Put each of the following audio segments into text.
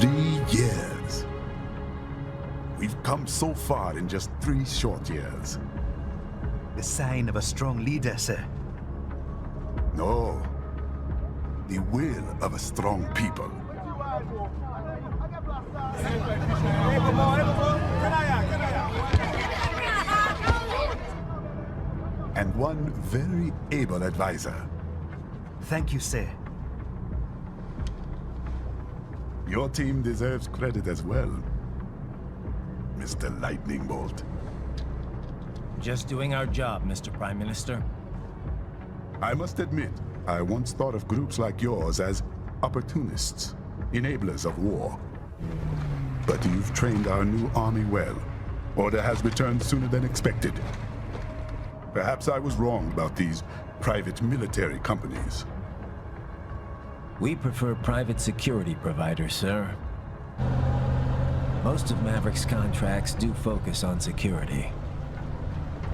3 years. We've come so far in just 3 short years. The sign of a strong leader, sir. No. The will of a strong people. And one very able advisor. Thank you, sir. Your team deserves credit as well, Mr. Lightning Bolt. Just doing our job, Mr. Prime Minister. I must admit, I once thought of groups like yours as opportunists, enablers of war. But you've trained our new army well. Order has returned sooner than expected. Perhaps I was wrong about these private military companies. We prefer private security providers, sir. Most of Maverick's contracts do focus on security.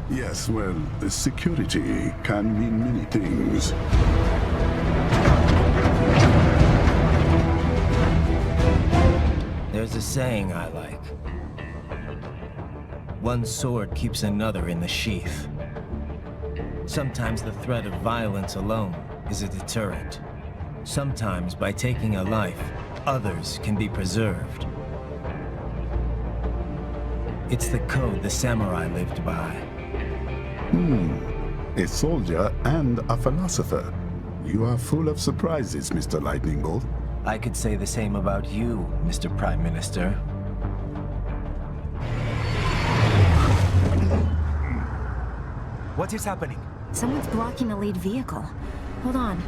Yes, well, security can mean many things. There's a saying I like. One sword keeps another in the sheath. Sometimes the threat of violence alone is a deterrent. Sometimes by taking a life, others can be preserved. It's the code the samurai lived by. A soldier and a philosopher. You are full of surprises, Mr. Lightning Bolt. I could say the same about you, Mr. Prime Minister. What is happening? Someone's blocking the lead vehicle. Hold on.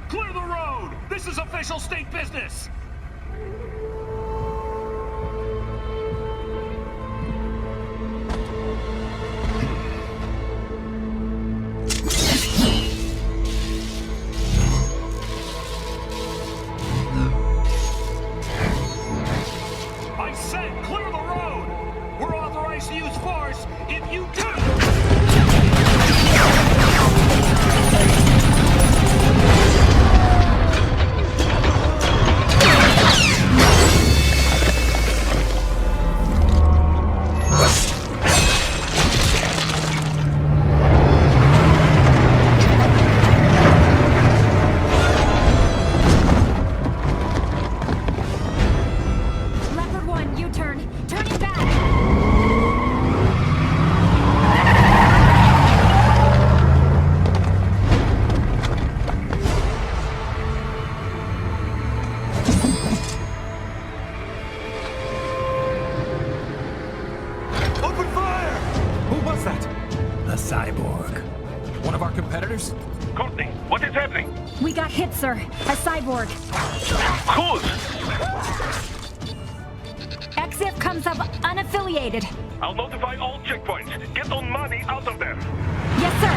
Clear the road! This is official state business! I said clear the road! We're authorized to use force if you do! Leopard 1, U-turn. Turning back. Open fire! Who was that? A cyborg. One of our competitors? Courtney, what is happening? We got hit, sir. A cyborg. Who's? EXIF comes up unaffiliated. I'll notify all checkpoints. Get on money out of there. Yes, sir.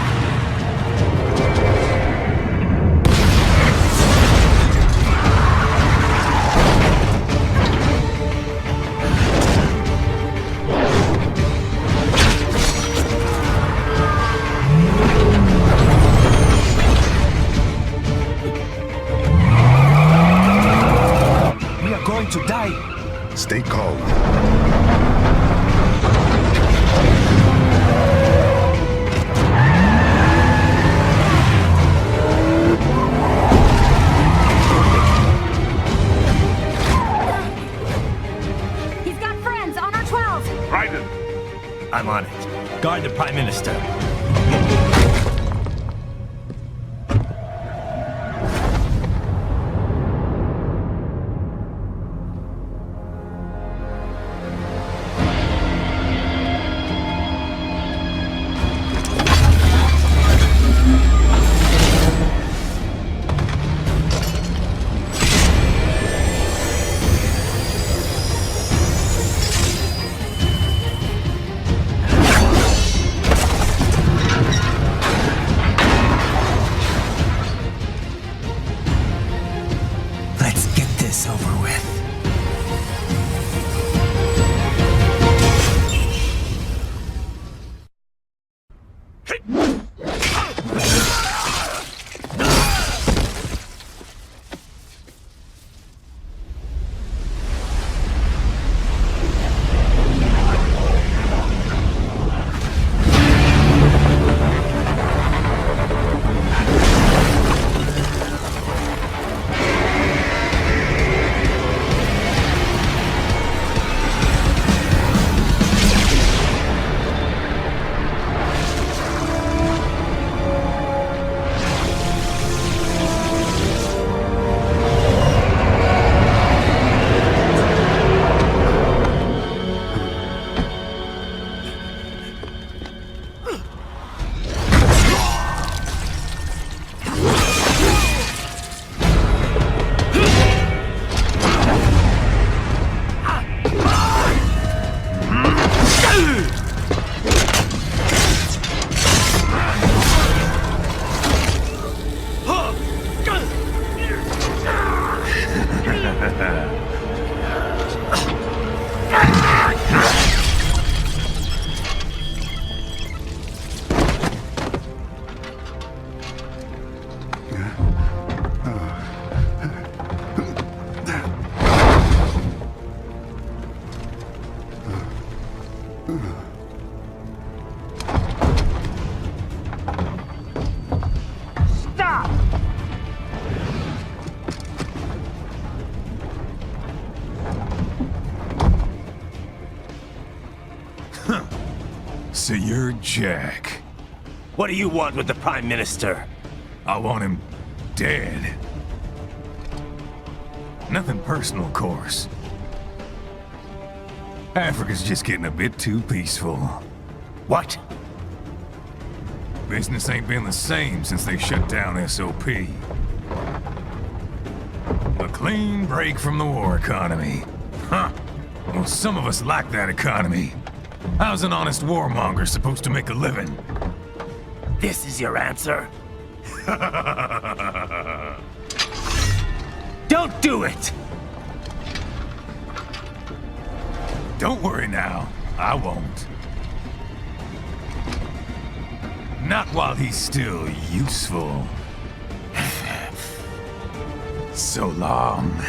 We are going to die. Stay calm. He's got friends on our 12. Raiden, I'm on it. Guard the Prime Minister. So you're Jack. What do you want with the Prime Minister? I want him dead. Nothing personal, of course. Africa's just getting a bit too peaceful. What? Business ain't been the same since they shut down SOP. A clean break from the war economy. Huh. Well, some of us like that economy. How's an honest warmonger supposed to make a living? This is your answer? Don't do it! Don't worry now, I won't. Not while he's still useful. So long.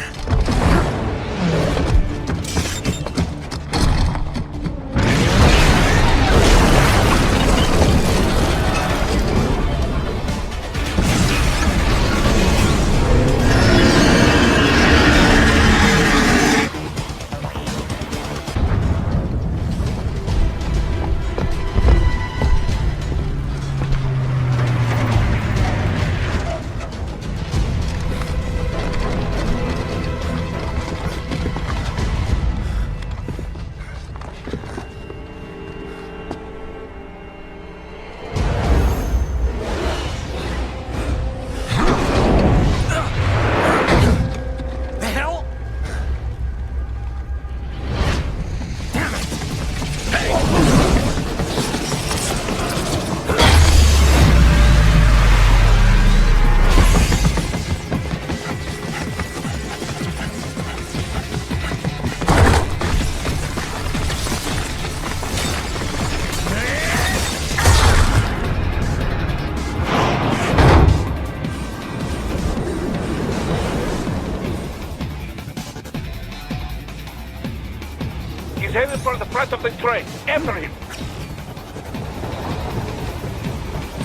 Headed for the front of the train. After him.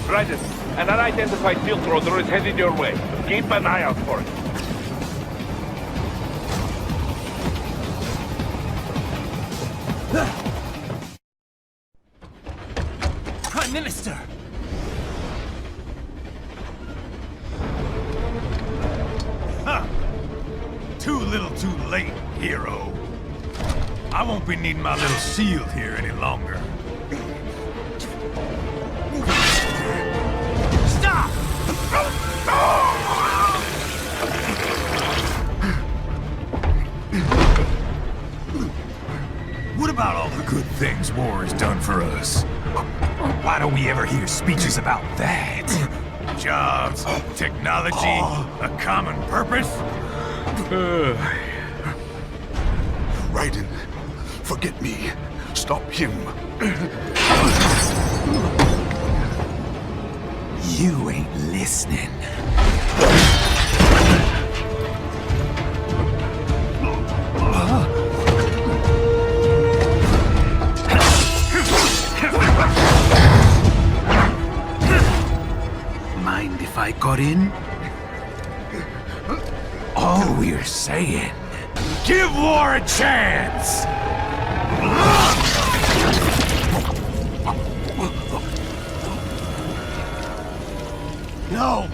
Raiden, an unidentified field roader is headed your way. Keep an eye out for it. Prime Minister! Huh. Too little too late, hero. I won't be needing my little shield here any longer. Stop! What about all the good things war has done for us? Why don't we ever hear speeches about that? Jobs, technology, a common purpose? Raiden, forget me. Stop him. You ain't listening. Mind if I got in? All we're saying, give war a chance! No!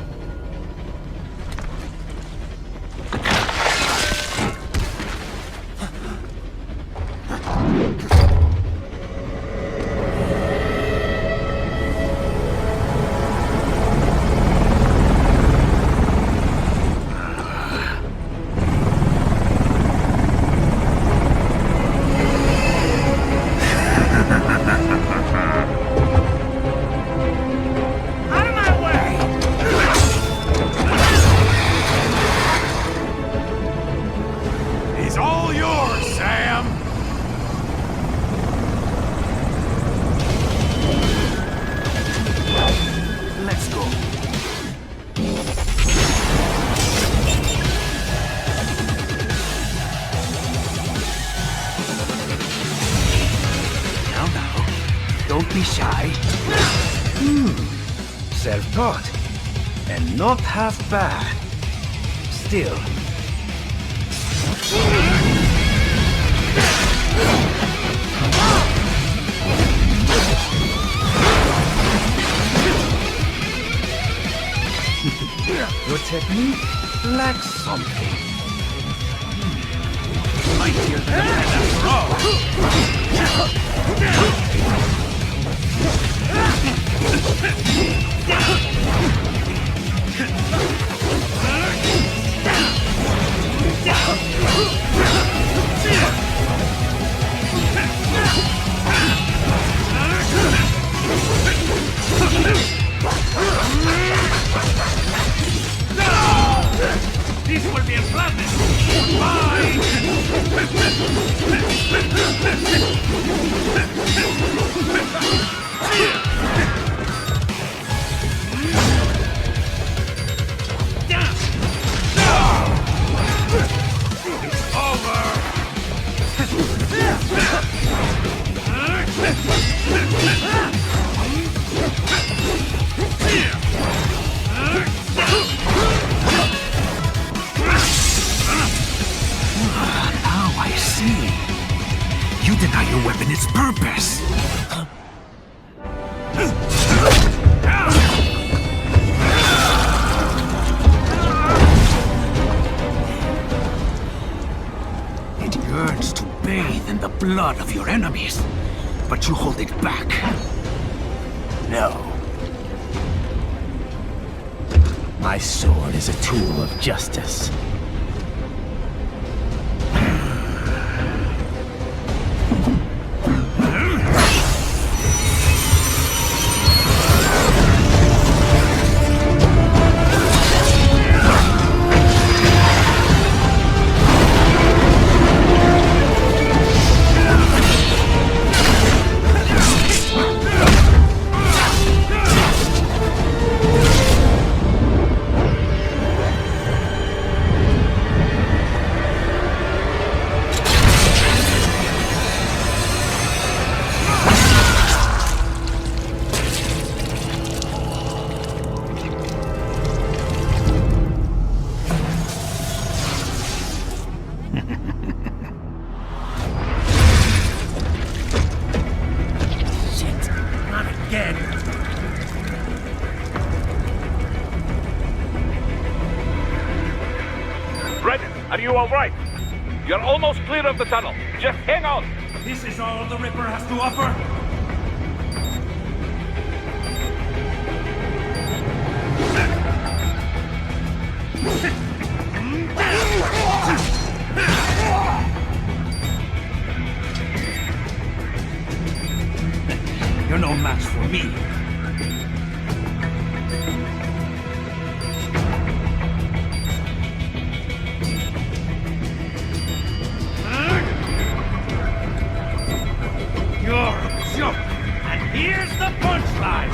He's all yours, Sam! Let's go. Now, don't be shy. Self-taught. And not half bad. Still. Your technique lacks something. Mightier than a man after This will be a gladness! Bye! It's over! Now I see. You deny your weapon its purpose. It yearns to bathe in the blood of your enemies, but you hold it back. No. My sword is a tool of justice. Are you all right? You're almost clear of the tunnel. Just hang on. This is all the Ripper has to offer? You're no match for me. You're a joke. And here's the punchline.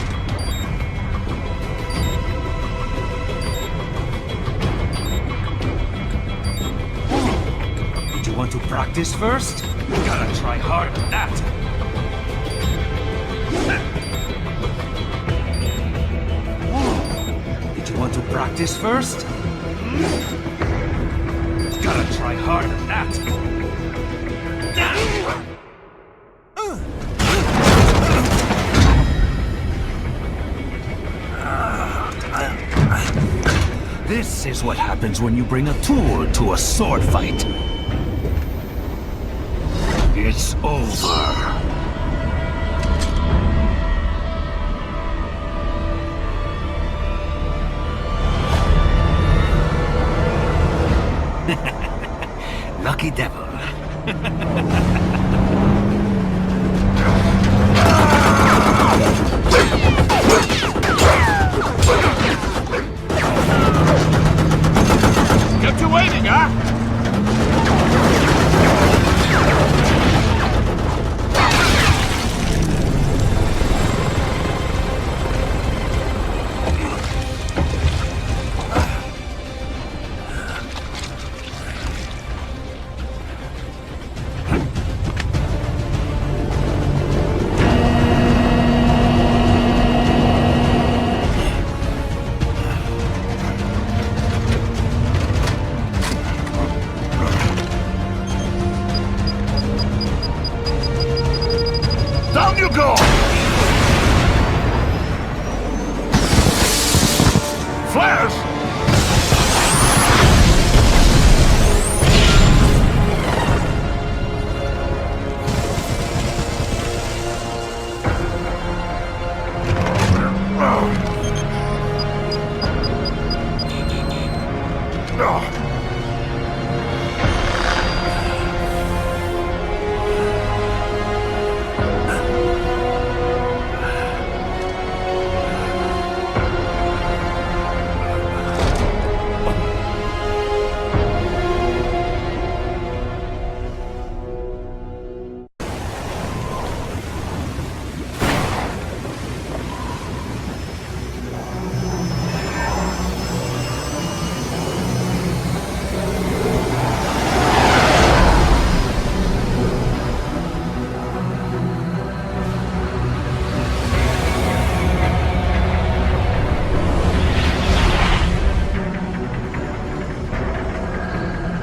Did you want to practice first? You gotta try hard at that. Did you want to practice first? Gotta try hard at that. This is what happens when you bring a tool to a sword fight. It's over. Lucky devil. You're two waiting, huh?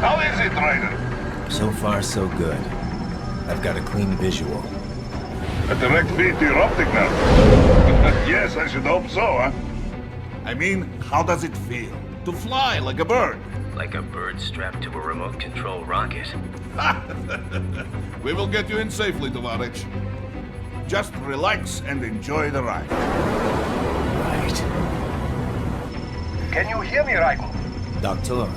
How is it, Ryder? So far, so good. I've got a clean visual. A direct feed to your optic nerve. Yes, I should hope so, huh? I mean, how does it feel? To fly like a bird? Like a bird strapped to a remote control rocket. We will get you in safely, Tovarich. Just relax and enjoy the ride. Right. Can you hear me, Raiko? Doctor.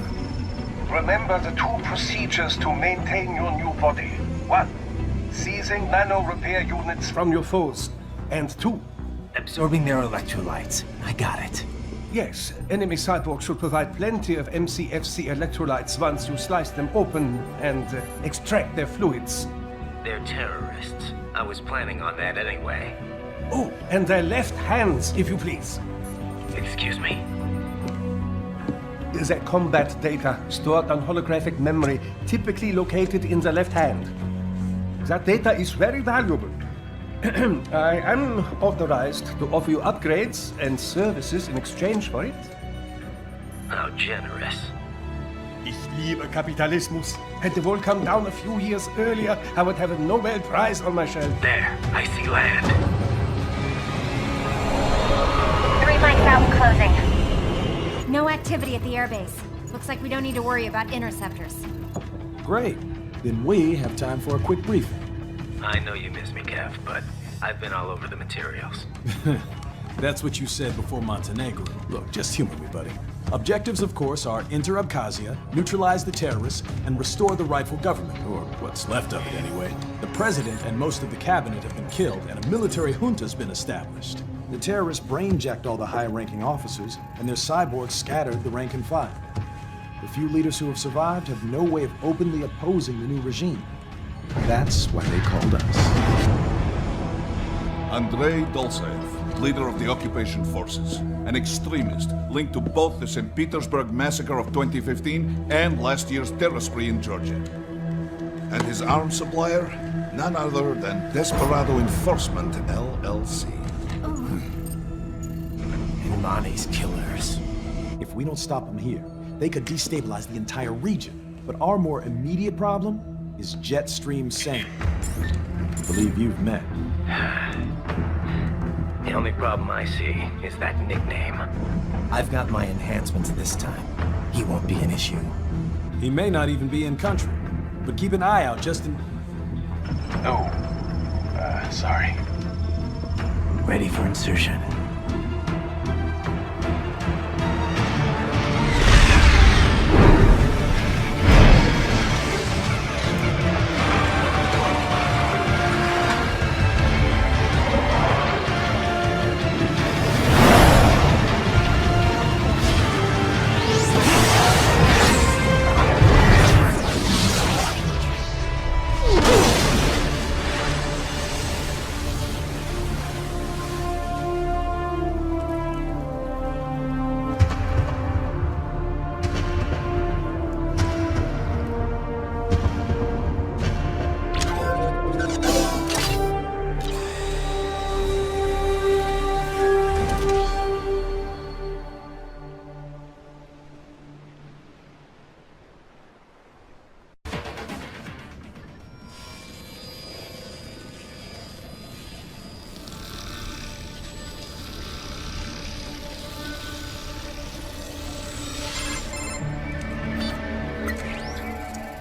Remember the two procedures to maintain your new body. 1. Seizing nano repair units from your foes. And 2. Absorbing their electrolytes. I got it. Yes, enemy cyborgs should provide plenty of MCFC electrolytes once you slice them open and extract their fluids. They're terrorists. I was planning on that anyway. Oh, and their left hands, if you please. Excuse me? Their combat data stored on holographic memory, typically located in the left hand. That data is very valuable. I am authorized to offer you upgrades and services in exchange for it. How generous. Ich liebe Kapitalismus. Had the world come down a few years earlier, I would have a Nobel Prize on my shelf. There, I see land. 3 mics out and closing. No activity at the airbase. Looks like we don't need to worry about interceptors. Great. Then we have time for a quick briefing. I know you miss me, Kev, but I've been all over the materials. That's what you said before Montenegro. Look, just humor me, buddy. Objectives, of course, are enter Abkhazia, neutralize the terrorists, and restore the rightful government, or what's left of it anyway. The president and most of the cabinet have been killed, and a military junta's been established. The terrorists brain-jacked all the high-ranking officers, and their cyborgs scattered the rank and file. The few leaders who have survived have no way of openly opposing the new regime. That's why they called us. Andrei Dolzaev, leader of the occupation forces, an extremist linked to both the St. Petersburg massacre of 2015 and last year's terror spree in Georgia. And his arms supplier, none other than Desperado Enforcement, LLC. Imani's killers. If we don't stop them here, they could destabilize the entire region. But our more immediate problem is Jetstream Sane. I believe you've met. The only problem I see is that nickname. I've got my enhancements this time. He won't be an issue. He may not even be in country, but keep an eye out just in... Sorry. Ready for insertion.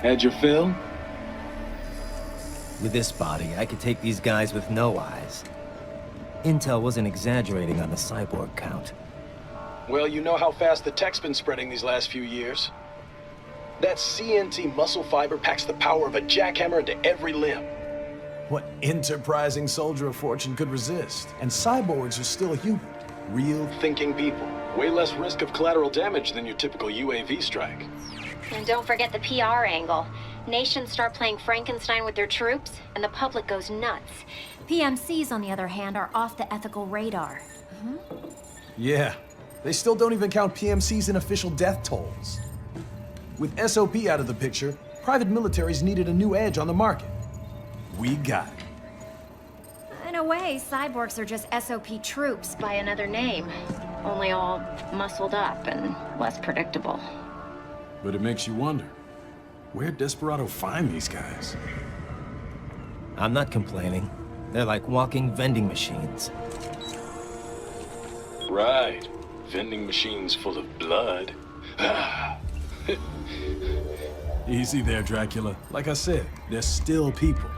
Had your fill? With this body, I could take these guys with no eyes. Intel wasn't exaggerating on the cyborg count. Well, you know how fast the tech's been spreading these last few years. That CNT muscle fiber packs the power of a jackhammer into every limb. What enterprising soldier of fortune could resist? And cyborgs are still human. Real Thinking people. Way less risk of collateral damage than your typical UAV strike. And don't forget the PR angle. Nations start playing Frankenstein with their troops, and the public goes nuts. PMCs, on the other hand, are off the ethical radar. Yeah. They still don't even count PMCs in official death tolls. With SOP out of the picture, private militaries needed a new edge on the market. We got it. In a way, cyborgs are just SOP troops by another name. Only all muscled up and less predictable. But it makes you wonder, where'd Desperado find these guys? I'm not complaining. They're like walking vending machines. Right. Vending machines full of blood. Easy there, Dracula. Like I said, they're still people.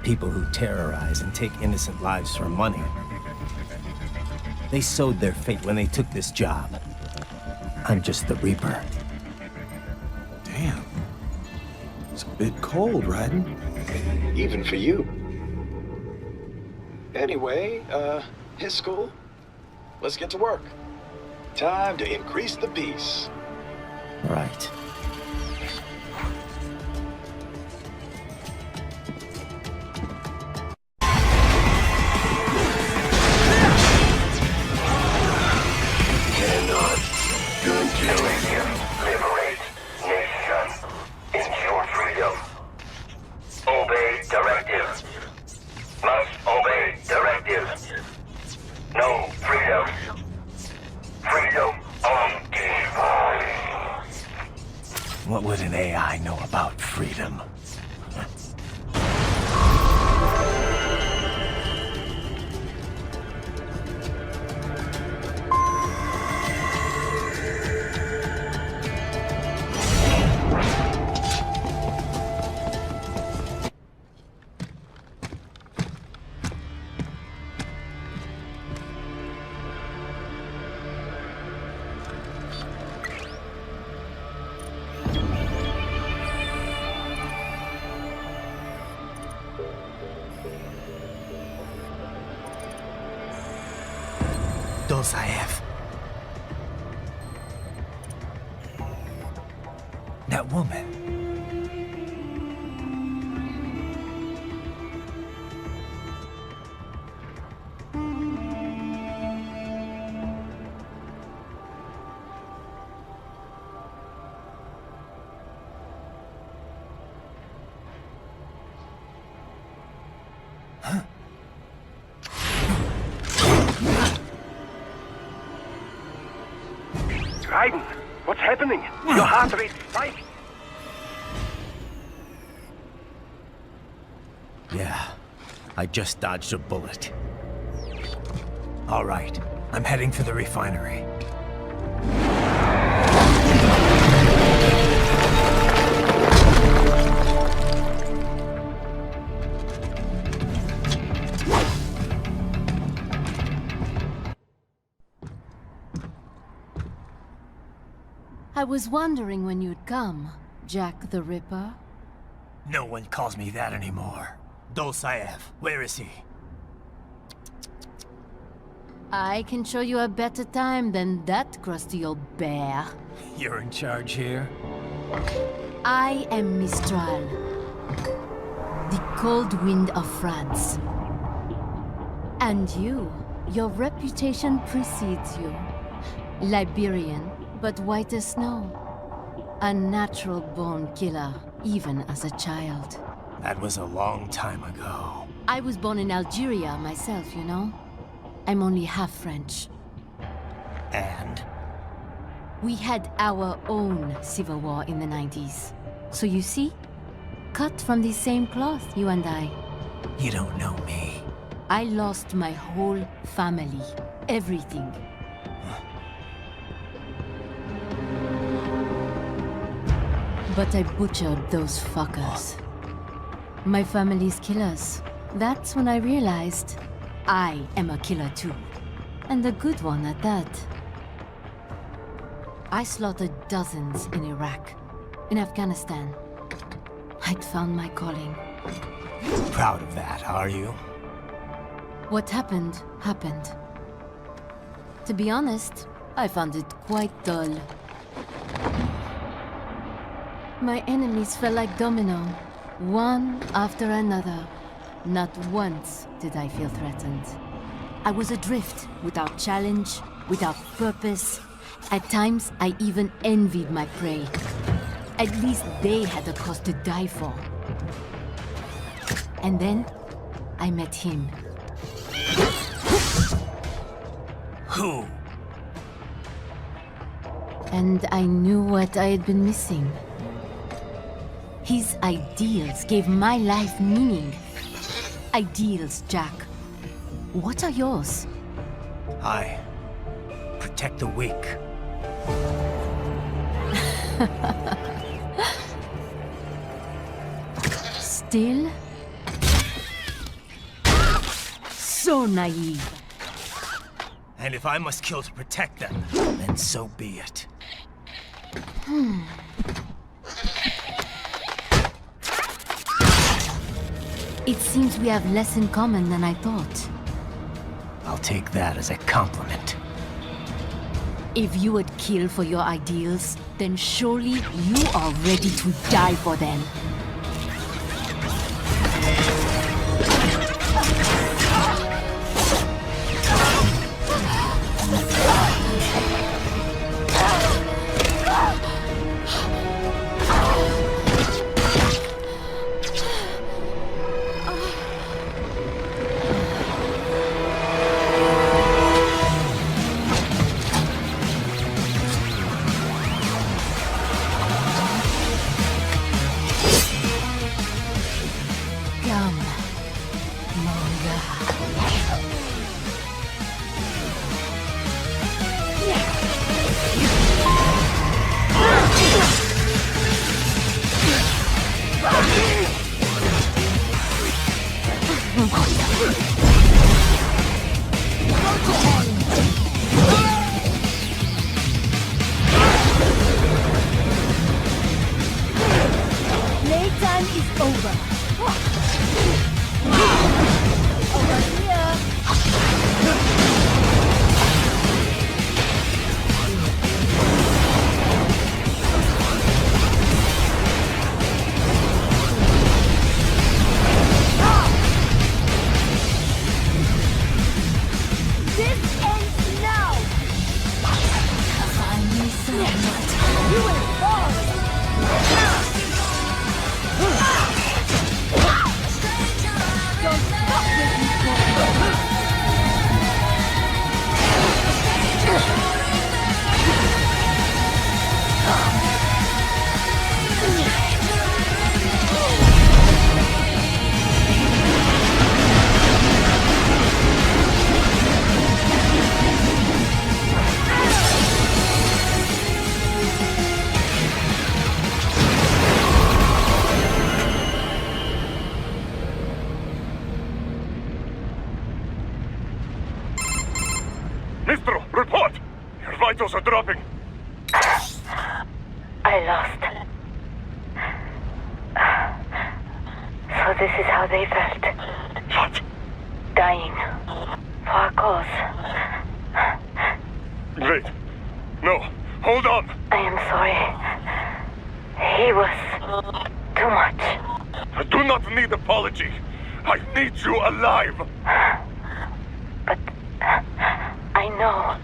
People who terrorize and take innocent lives for money. They sowed their fate when they took this job. I'm just the Reaper. Damn. It's a bit cold, Raiden. Even for you. Anyway, his school. Let's get to work. Time to increase the peace. Right. Liberate nation. Ensure freedom. Obey directive. Must obey directive. No freedom. Freedom on device. What would an AI know about freedom? Dosaev. That woman. Raiden, what's happening? Your heart rate spiking. Yeah, I just dodged a bullet. All right, I'm heading for the refinery. I was wondering when you'd come, Jack the Ripper. No one calls me that anymore. Dosaev, where is he? I can show you a better time than that crusty old bear. You're in charge here? I am Mistral, the cold wind of France. And you, your reputation precedes you. Liberian, but white as snow. A natural-born killer, even as a child. That was a long time ago. I was born in Algeria myself, you know? I'm only half French. And? We had our own civil war in the 90s. So you see? Cut from the same cloth, you and I. You don't know me. I lost my whole family. Everything. But I butchered those fuckers. My family's killers. That's when I realized I am a killer too. And a good one at that. I slaughtered dozens in Iraq. in Afghanistan. I'd found my calling. Proud of that, are you? What happened, happened. To be honest, I found it quite dull. My enemies fell like domino, one after another. Not once did I feel threatened. I was adrift, without challenge, without purpose. At times, I even envied my prey. At least they had a cause to die for. And then, I met him. Who? And I knew what I had been missing. His ideals gave my life meaning. Ideals, Jack. What are yours? I protect the weak. Still? So naive. And if I must kill to protect them, then so be it. It seems we have less in common than I thought. I'll take that as a compliment. If you would kill for your ideals, then surely you are ready to die for them. Playtime is over. Over here. This ends now. Finally, someone. You will fall. Mistro, report! Your vitals are dropping. I lost. So this is how they felt. What? Dying. For a cause. Wait. No. Hold on. I am sorry. He was too much. I do not need apology. I need you alive. But I know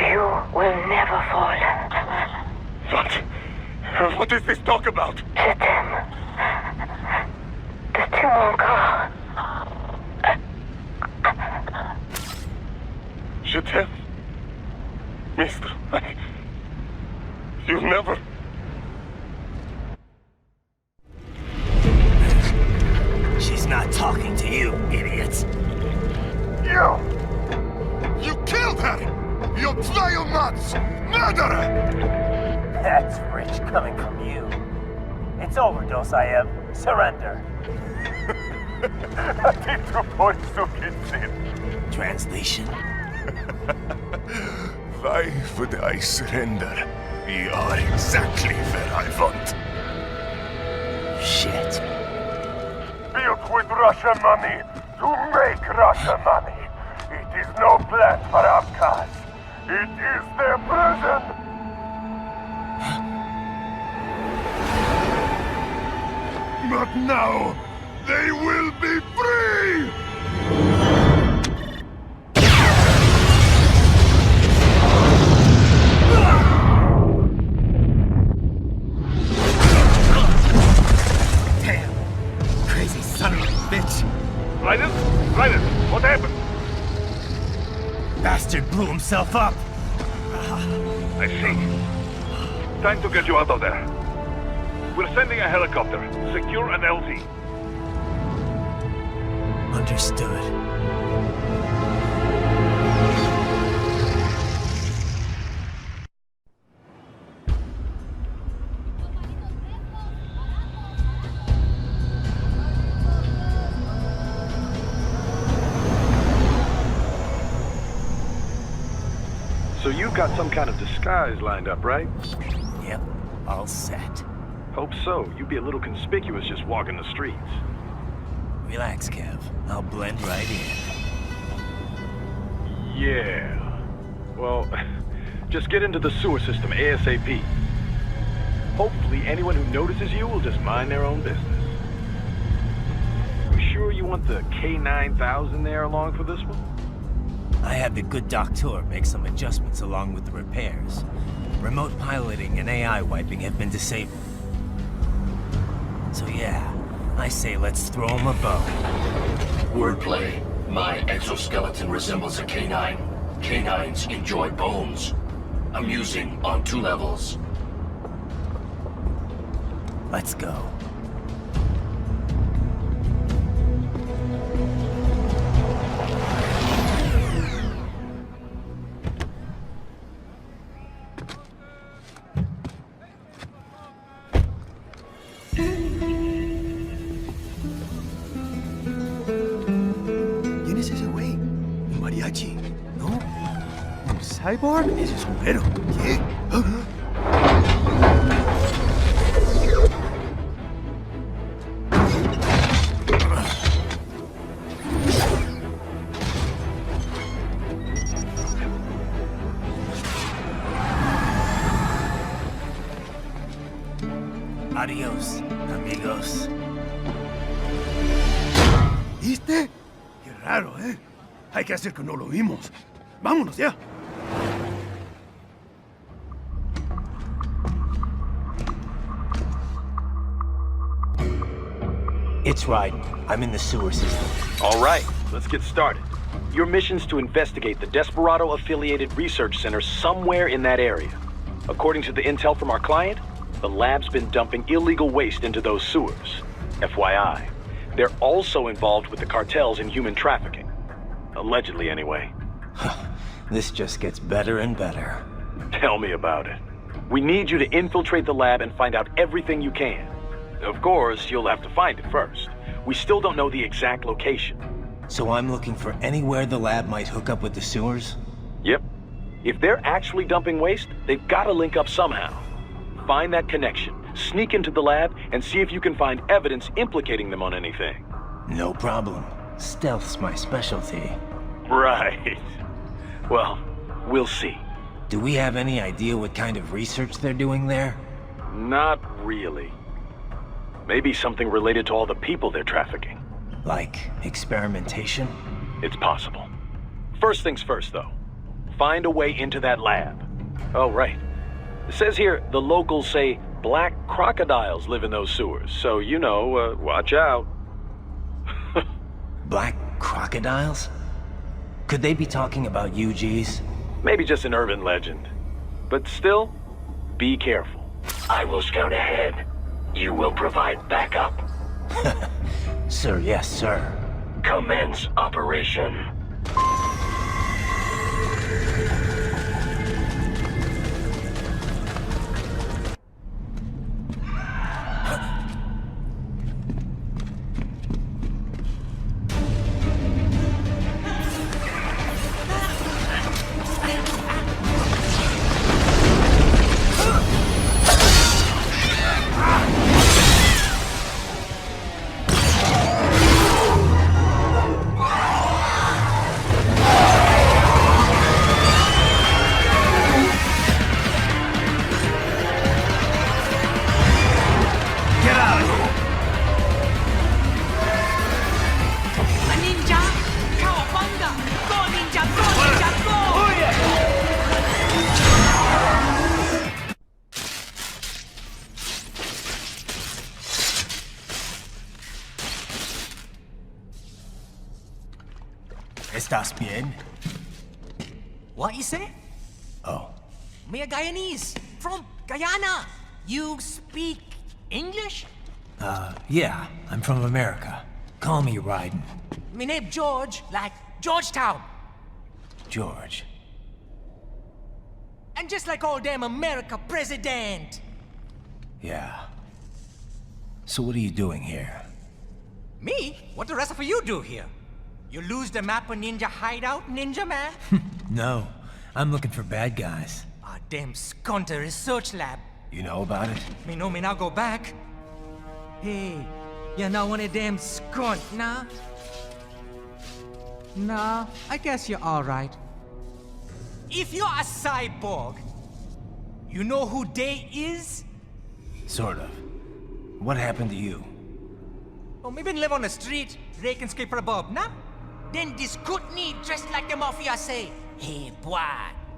you will never fall. What? What is this talk about? Je t'aime. De tout mon corps. Je t'aime. Mister, you'll never... She's not talking to you, idiots. You killed her! You vile nuts! Murderer! That's rich coming from you. It's overdose, I am. Surrender. Translation? Why would I surrender? We are exactly where I want. Shit. Built with Russian money to make Russian money. It is no plan for Abkhaz. It is their prison. But now, they will be free! Damn! Crazy son of a bitch! Raiden? Raiden, what happened? Bastard blew himself up! I see. Time to get you out of there. We're sending a helicopter. Secure an LZ. Understood. So you've got some kind of disguise lined up, right? Yep, all set. Hope so. You'd be a little conspicuous just walking the streets. Relax, Kev. I'll blend right in. Yeah. Well, just get into the sewer system ASAP. Hopefully anyone who notices you will just mind their own business. You sure you want the K9000 there along for this one? I had the good doctor make some adjustments along with the repairs. Remote piloting and AI wiping have been disabled. So yeah, I say let's throw him a bone. Wordplay. My exoskeleton resembles a canine. Canines enjoy bones. Amusing on 2 levels. Let's go. ¿Quién es ese güey? ¿Un mariachi? ¿No? ¿Un cyborg? Ese sombrero. ¿Qué? Adiós, amigos. ¿Viste? Qué raro, ¿eh? Hay que hacer que no lo vimos. Vámonos ya. It's Raiden. I'm in the sewer system. All right, let's get started. Your mission's to investigate the Desperado-affiliated research center somewhere in that area. According to the intel from our client, the lab's been dumping illegal waste into those sewers. FYI, they're also involved with the cartels in human trafficking. Allegedly, anyway. This just gets better and better. Tell me about it. We need you to infiltrate the lab and find out everything you can. Of course, you'll have to find it first. We still don't know the exact location. So I'm looking for anywhere the lab might hook up with the sewers? Yep. If they're actually dumping waste, they've got to link up somehow. Find that connection, sneak into the lab, and see if you can find evidence implicating them on anything. No problem. Stealth's my specialty. Right. Well, we'll see. Do we have any idea what kind of research they're doing there? Not really. Maybe something related to all the people they're trafficking. Like experimentation? It's possible. First things first, though. Find a way into that lab. Oh, right. It says here the locals say black crocodiles live in those sewers, so, you know, watch out. Black crocodiles? Could they be talking about UGs? Maybe just an urban legend. But still, be careful. I will scout ahead. You will provide backup. Sir, yes, sir. Commence operation. ¿Estás bien? What you say? Oh. Me a Guyanese, from Guyana. You speak English? Yeah, I'm from America. Call me Ryden. Me name George, like Georgetown. George. And just like all damn America president. Yeah. So what are you doing here? Me? What the rest of you do here? You lose the map of Ninja Hideout, Ninja Man? No, I'm looking for bad guys. Ah, damn skunter research lab. You know about it? Me know me now go back. Hey, you're not one of them skunt, nah? Nah, I guess you're alright. If you're a cyborg, you know who they is? Sort of. What happened to you? Oh, me been live on the street, rake and scrape for a bob, nah? Then this good need dressed like the mafia say, hey boy,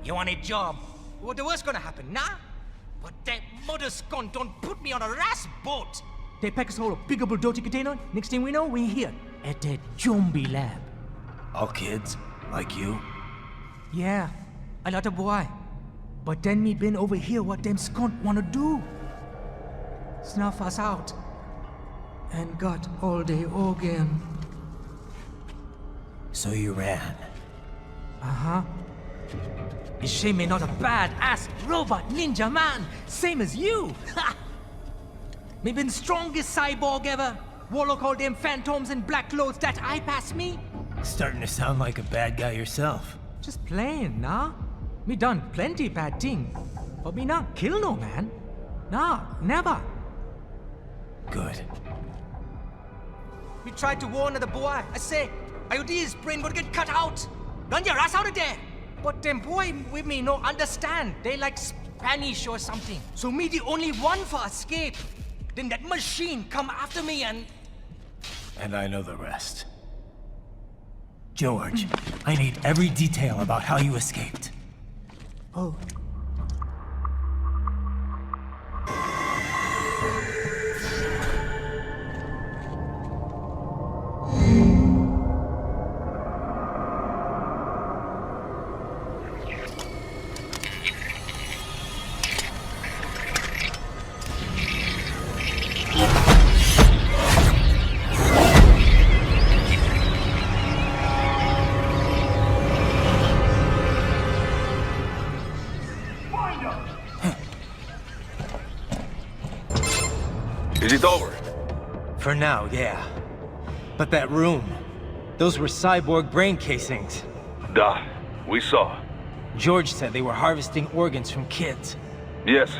you want a job? What the worst gonna happen, nah? But that mother skunt don't put me on a ras boat. They pack us all a big old dirty container. Next thing we know, we're here at that zombie lab. All kids? Like you? Yeah, a lot of boy. But then me been over here what them skunt wanna do. Snuff us out. And got all day again. So you ran? Uh-huh. It's shame me not a bad-ass robot ninja man, same as you. Ha! Me been strongest cyborg ever. Warlock all them phantoms in black clothes that eye pass me. Starting to sound like a bad guy yourself. Just playing, nah? Me done plenty bad thing. But me not kill no man. Nah, never. Good. Me tried to warn the boy. I say, IOD's brain gonna get cut out. Run your ass out of there. But them boy with me no understand. They like Spanish or something. So me the only one for escape. Then that machine come after me and... And I know the rest. George, I need every detail about how you escaped. Oh. Is it over? For now, yeah. But that room, those were cyborg brain casings. Duh, we saw. George said they were harvesting organs from kids. Yes,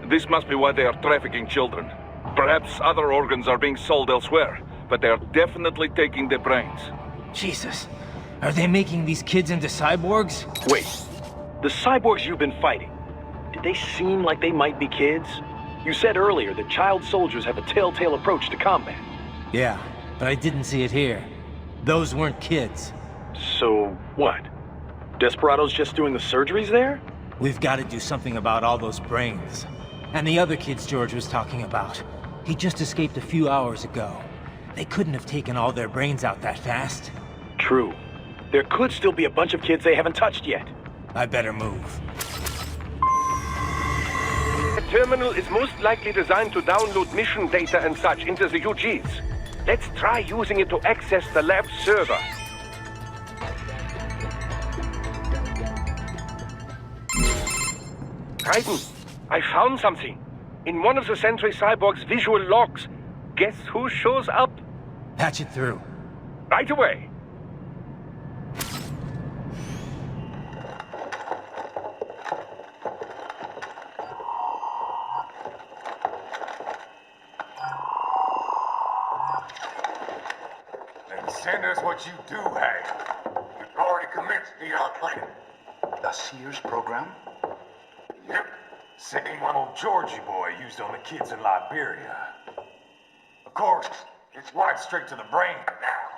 this must be why they are trafficking children. Perhaps other organs are being sold elsewhere, but they are definitely taking the brains. Jesus, are they making these kids into cyborgs? Wait, the cyborgs you've been fighting, did they seem like they might be kids? You said earlier that child soldiers have a telltale approach to combat. Yeah, but I didn't see it here. Those weren't kids. So, what? Desperados just doing the surgeries there? We've got to do something about all those brains. And the other kids George was talking about. He just escaped a few hours ago. They couldn't have taken all their brains out that fast. True. There could still be a bunch of kids they haven't touched yet. I better move. The terminal is most likely designed to download mission data and such into the UGs. Let's try using it to access the lab server. Raiden, I found something. In one of the Sentry Cyborg's visual logs. Guess who shows up? Patch it through. Right away. Send us what you do have. We've already commenced the outplan. The Sears program? Yep. Same one old Georgie boy used on the kids in Liberia. Of course, it's right straight to the brain now.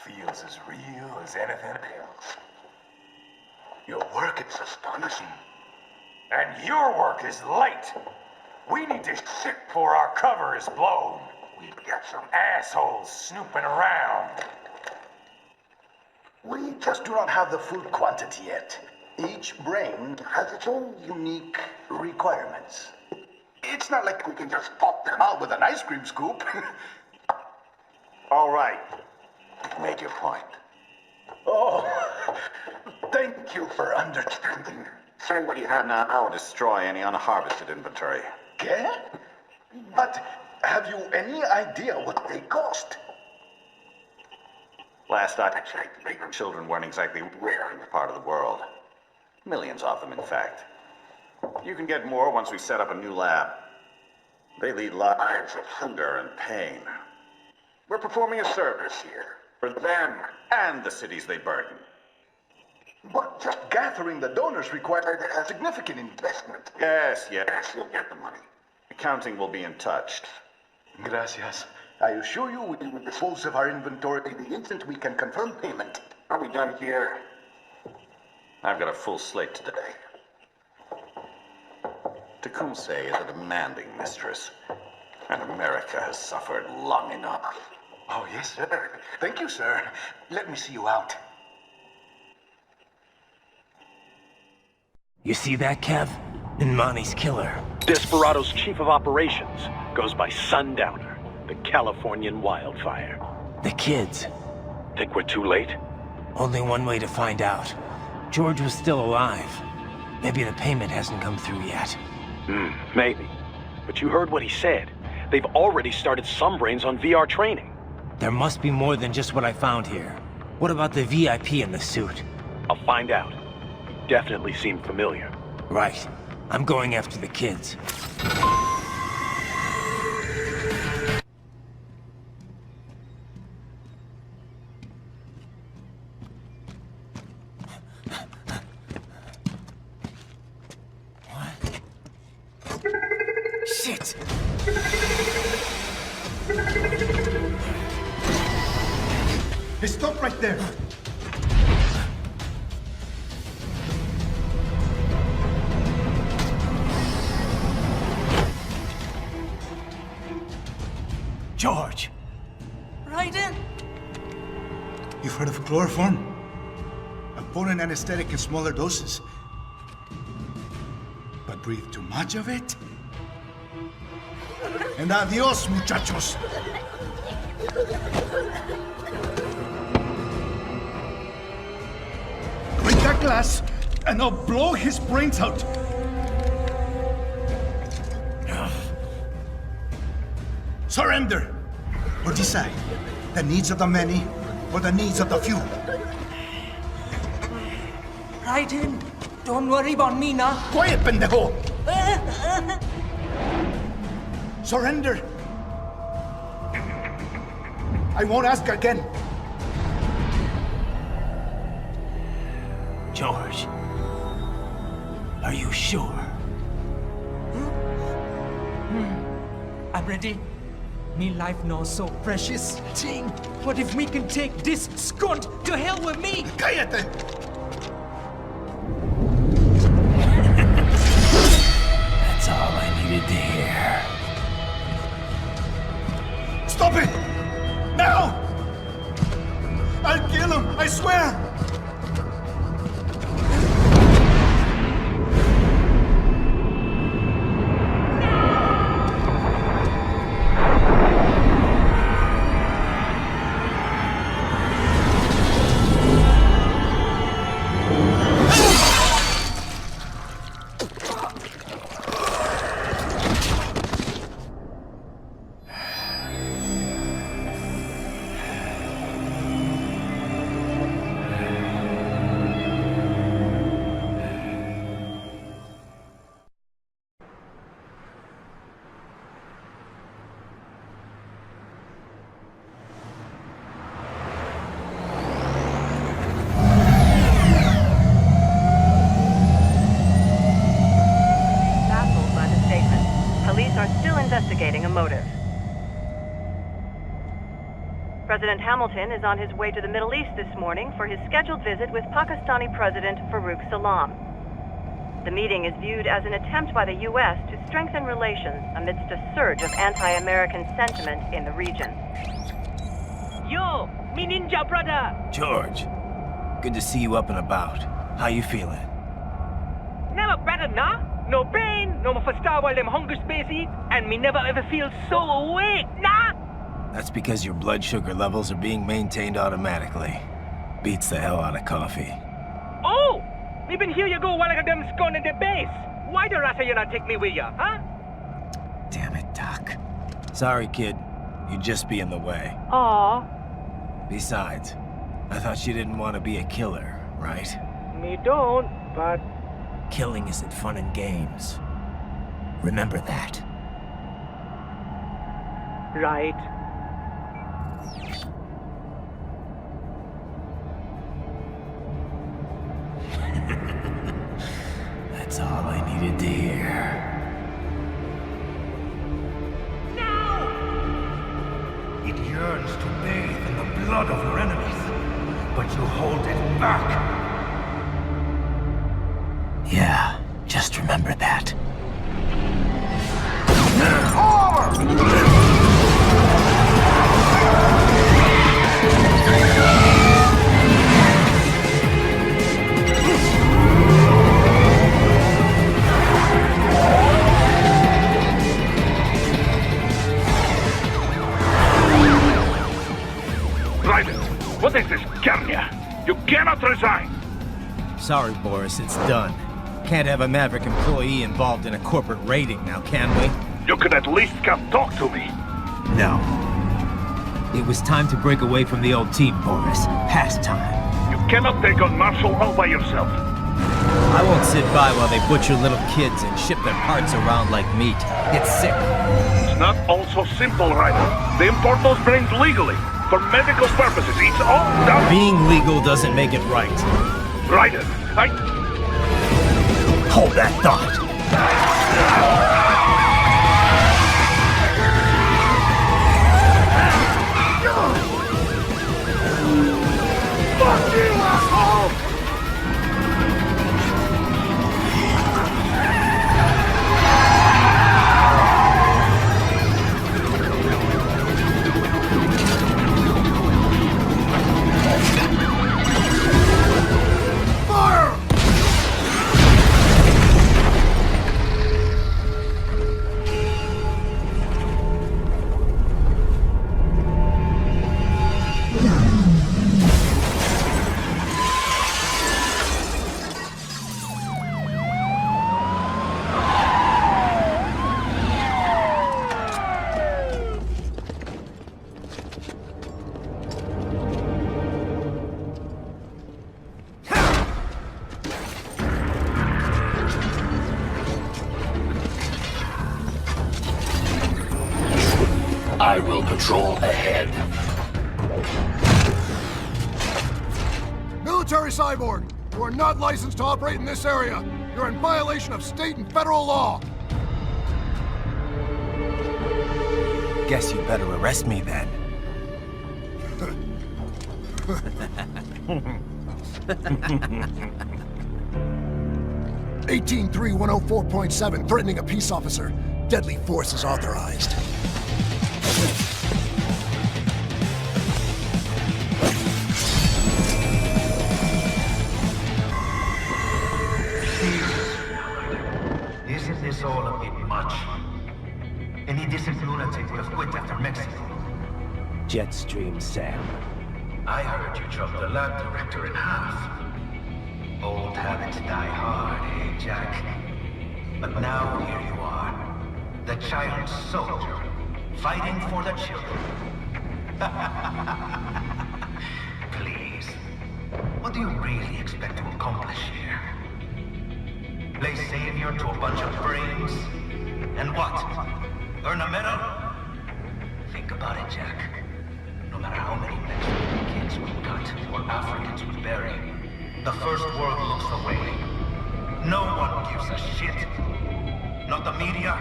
Feels as real as anything else. Your work is astonishing. And your work is late. We need this shit before our cover is blown. We've got some assholes snooping around. We just do not have the full quantity yet. Each brain has its own unique requirements. It's not like we can just pop them out with an ice cream scoop. All right. Make your point. Oh, thank you for understanding. Say what you have now or destroy any unharvested inventory. Okay? But have you any idea what they cost? Last I checked, the children weren't exactly rare in this part of the world. Millions of them, in fact. You can get more once we set up a new lab. They lead lives of hunger and pain. We're performing a service here for them and the cities they burden. But just gathering the donors required a significant investment. Yes, you'll get the money. Accounting will be in touch. Gracias. I assure you we will dispose of our inventory the instant we can confirm payment. Are we done here? I've got a full slate today. Tecumseh is a demanding mistress, and America has suffered long enough. Oh, yes, sir. Thank you, sir. Let me see you out. You see that, Kev? Monty's killer. Desperado's chief of operations goes by Sundowner, the Californian wildfire. The kids. Think we're too late? Only one way to find out. George was still alive. Maybe the payment hasn't come through yet. Maybe. But you heard what he said. They've already started some brains on VR training. There must be more than just what I found here. What about the VIP in the suit? I'll find out. He definitely seemed familiar. Right. I'm going after the kids. Shit! Hey, stop right there! George! Raiden! You've heard of chloroform? A potent anesthetic in smaller doses. But breathe too much of it? And adios, muchachos! Break that glass, and I'll blow his brains out! Surrender! Or decide the needs of the many or the needs of the few. Raiden, don't worry about me now. Quiet, pendejo! Surrender! I won't ask again. George, are you sure? I'm ready. Me life now so precious. Ting, what if we can take this skunt to hell with me? Cállate! That's all I needed to hear. Stop it! Now! I'll kill him, I swear! Investigating a motive. President Hamilton is on his way to the Middle East this morning for his scheduled visit with Pakistani President Farouk Salam. The meeting is viewed as an attempt by the U.S. to strengthen relations amidst a surge of anti-American sentiment in the region. Yo, me ninja brother! George, Good to see you up and about. How you feeling? Never better, nah? No pain, no more for star while them hunger space eat, and me never ever feel so awake, nah? That's because your blood sugar levels are being maintained automatically. Beats the hell out of coffee. Oh! Me been here you go while I got them scone in the base. Why the rasta you not take me with ya, huh? Damn it, Doc. Sorry, kid. You'd just be in the way. Aw. Besides, I thought you didn't want to be a killer, right? Me don't, but... Killing isn't fun and games. Remember that. Right. That's all I needed to hear. It yearns to bathe in the blood of your enemies, but you hold it back. Yeah, just remember that. Private, what is this, Garnia? You cannot resign! Sorry, Boris, it's done. Can't have a Maverick employee involved in a corporate raiding now, can we? You could at least come talk to me. No. It was time to break away from the old team, Boris. Past time. You cannot take on Marshall all by yourself. I won't sit by while they butcher little kids and ship their parts around like meat. It's sick. It's not all so simple, Ryder. They import those brains legally. For medical purposes, it's all done. Being legal doesn't make it right. Ryder, Hold that thought. Fuck you, asshole! I will patrol ahead. Military cyborg, you are not licensed to operate in this area. You're in violation of state and federal law. Guess you better arrest me then. 183-104.7, threatening a peace officer. Deadly force is authorized. Isn't this all a bit much? Any decent lunatic would have quit after Mexico. Jetstream, Sam. I heard you chopped the lab director in half. Old habits die hard, eh, Jack? But now here you are, the child soldier, fighting for the children. Please, what do you really expect to accomplish here? Play savior to a bunch of brains? And what? Earn a medal? Think about it, Jack. No matter how many Mexican kids we cut or Africans we bury, the first world looks away. No one gives a shit. Not the media,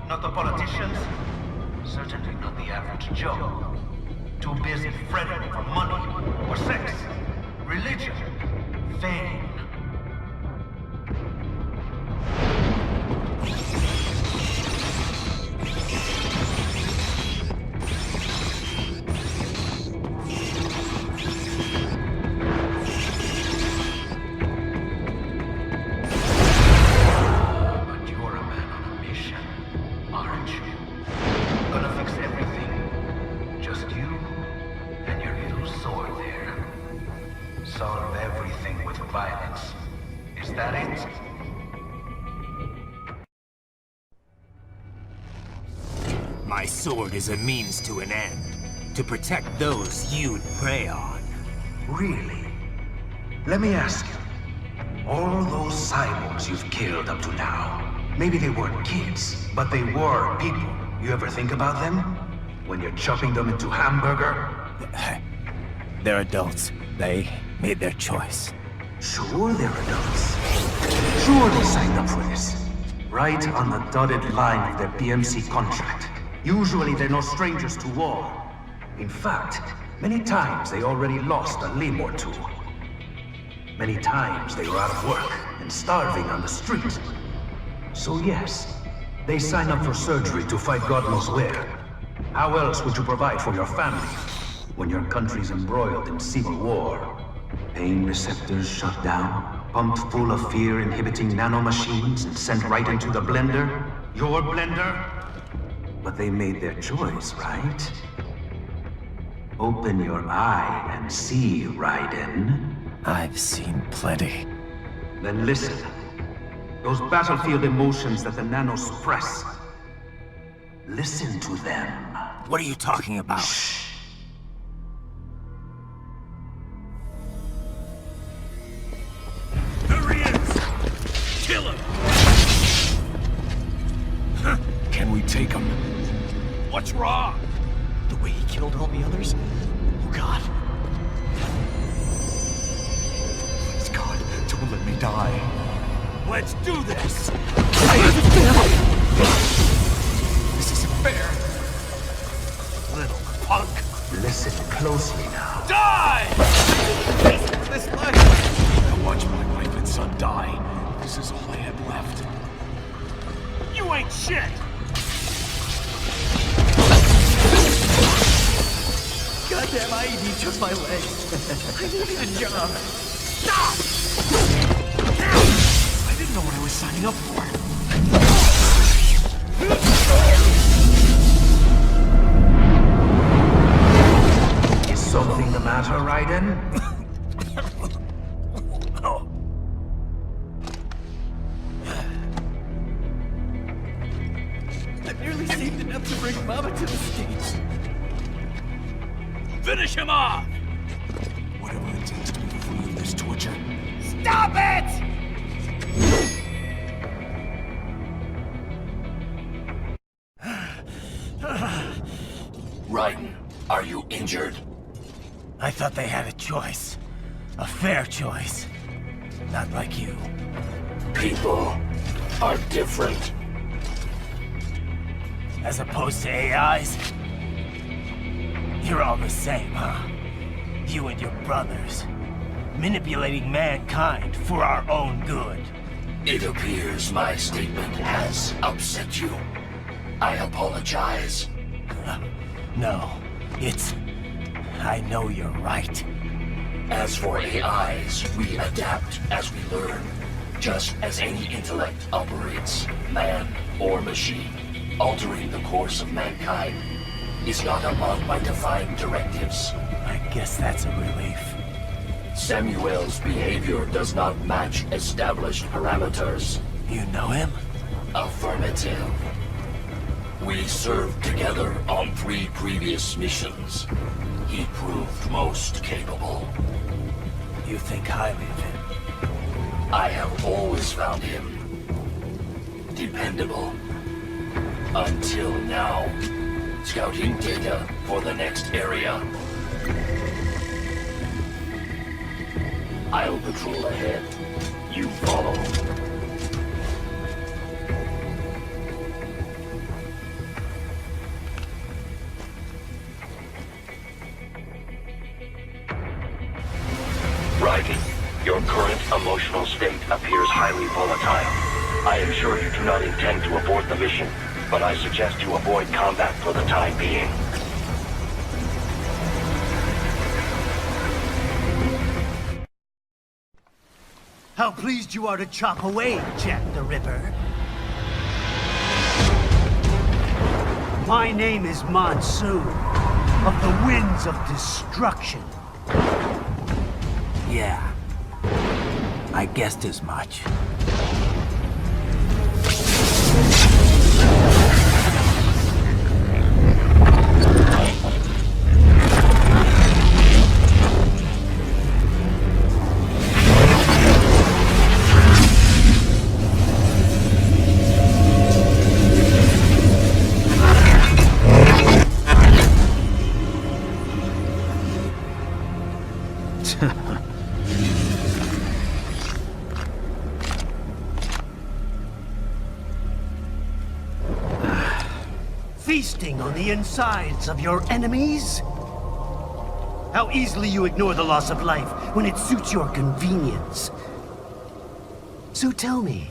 not the politicians, certainly not the average Joe. Too busy fretting over money, or sex, religion, fame. My sword is a means to an end, to protect those you'd prey on. Really? Let me ask you. All those cyborgs you've killed up to now, maybe they weren't kids, but they were people. You ever think about them? When you're chopping them into hamburger? They're adults. They made their choice. Sure they're adults. Sure they signed up for this. Right on the dotted line of their PMC contract. Usually they're no strangers to war. In fact, many times they already lost a limb or two. Many times they were out of work and starving on the street. So yes, they sign up for surgery to fight God knows where. How else would you provide for your family when your country's embroiled in civil war? Pain receptors shut down, pumped full of fear-inhibiting nanomachines and sent right into the blender? Your blender? But they made their choice, right? Open your eye and see, Raiden. I've seen plenty. Then listen. Those battlefield emotions that the nanos suppress. Listen to them. What are you talking about? Shh. There he is! Kill him! Can we take him? What's wrong? The way he killed all the others? Oh God. Please God, don't let me die. Let's do this! This isn't fair. Little punk! Listen closely now. Die! This life! I watched my wife and son die. This is all I had left. You ain't shit! Goddamn IED took my leg. I needed a job. Stop! I didn't know what I was signing up for. Is something the matter, Raiden? I nearly saved enough to bring Mama to the stage. Finish him off! Whatever it takes to be free of this torture. Stop it! Raiden, are you injured? I thought they had a choice. A fair choice. Not like you. People are different. As opposed to AIs? You're all the same, huh? You and your brothers. Manipulating mankind for our own good. It appears my statement has upset you. I apologize. No, it's... I know you're right. As for AIs, we adapt as we learn. Just as any intellect operates, man or machine. Altering the course of mankind is not among my defined directives. I guess that's a relief. Samuel's behavior does not match established parameters. You know him? Affirmative. We served together on 3 previous missions. He proved most capable. You think highly of him? I have always found him dependable. Until now. Scouting data for the next area. I'll patrol ahead. You follow. Raiden, your current emotional state appears highly volatile. I am sure you do not intend to abort the mission, but I suggest you avoid combat for the time being. How pleased you are to chop away, Jack the Ripper. My name is Monsoon, of the Winds of Destruction. Yeah. I guessed as much. Feasting on the insides of your enemies? How easily you ignore the loss of life when it suits your convenience. So tell me,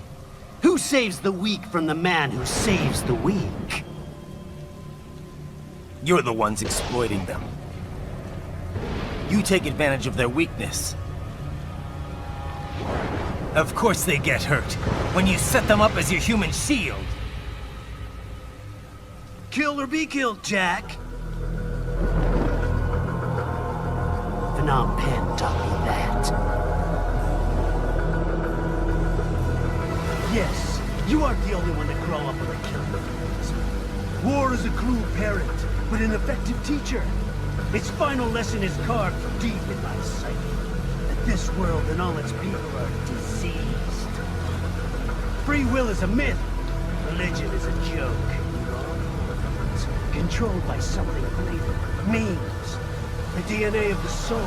who saves the weak from the man who saves the weak? You're the ones exploiting them. You take advantage of their weakness. Of course they get hurt when you set them up as your human shield. Kill or be killed, Jack. Phnom Penh taught me that. Yes, you aren't the only one to grow up with a killing. War is a cruel parent, but an effective teacher. Its final lesson is carved deep in my psyche. That this world and all its people are diseased. Free will is a myth. Religion is a joke. Controlled by something greater. Memes. The DNA of the soul.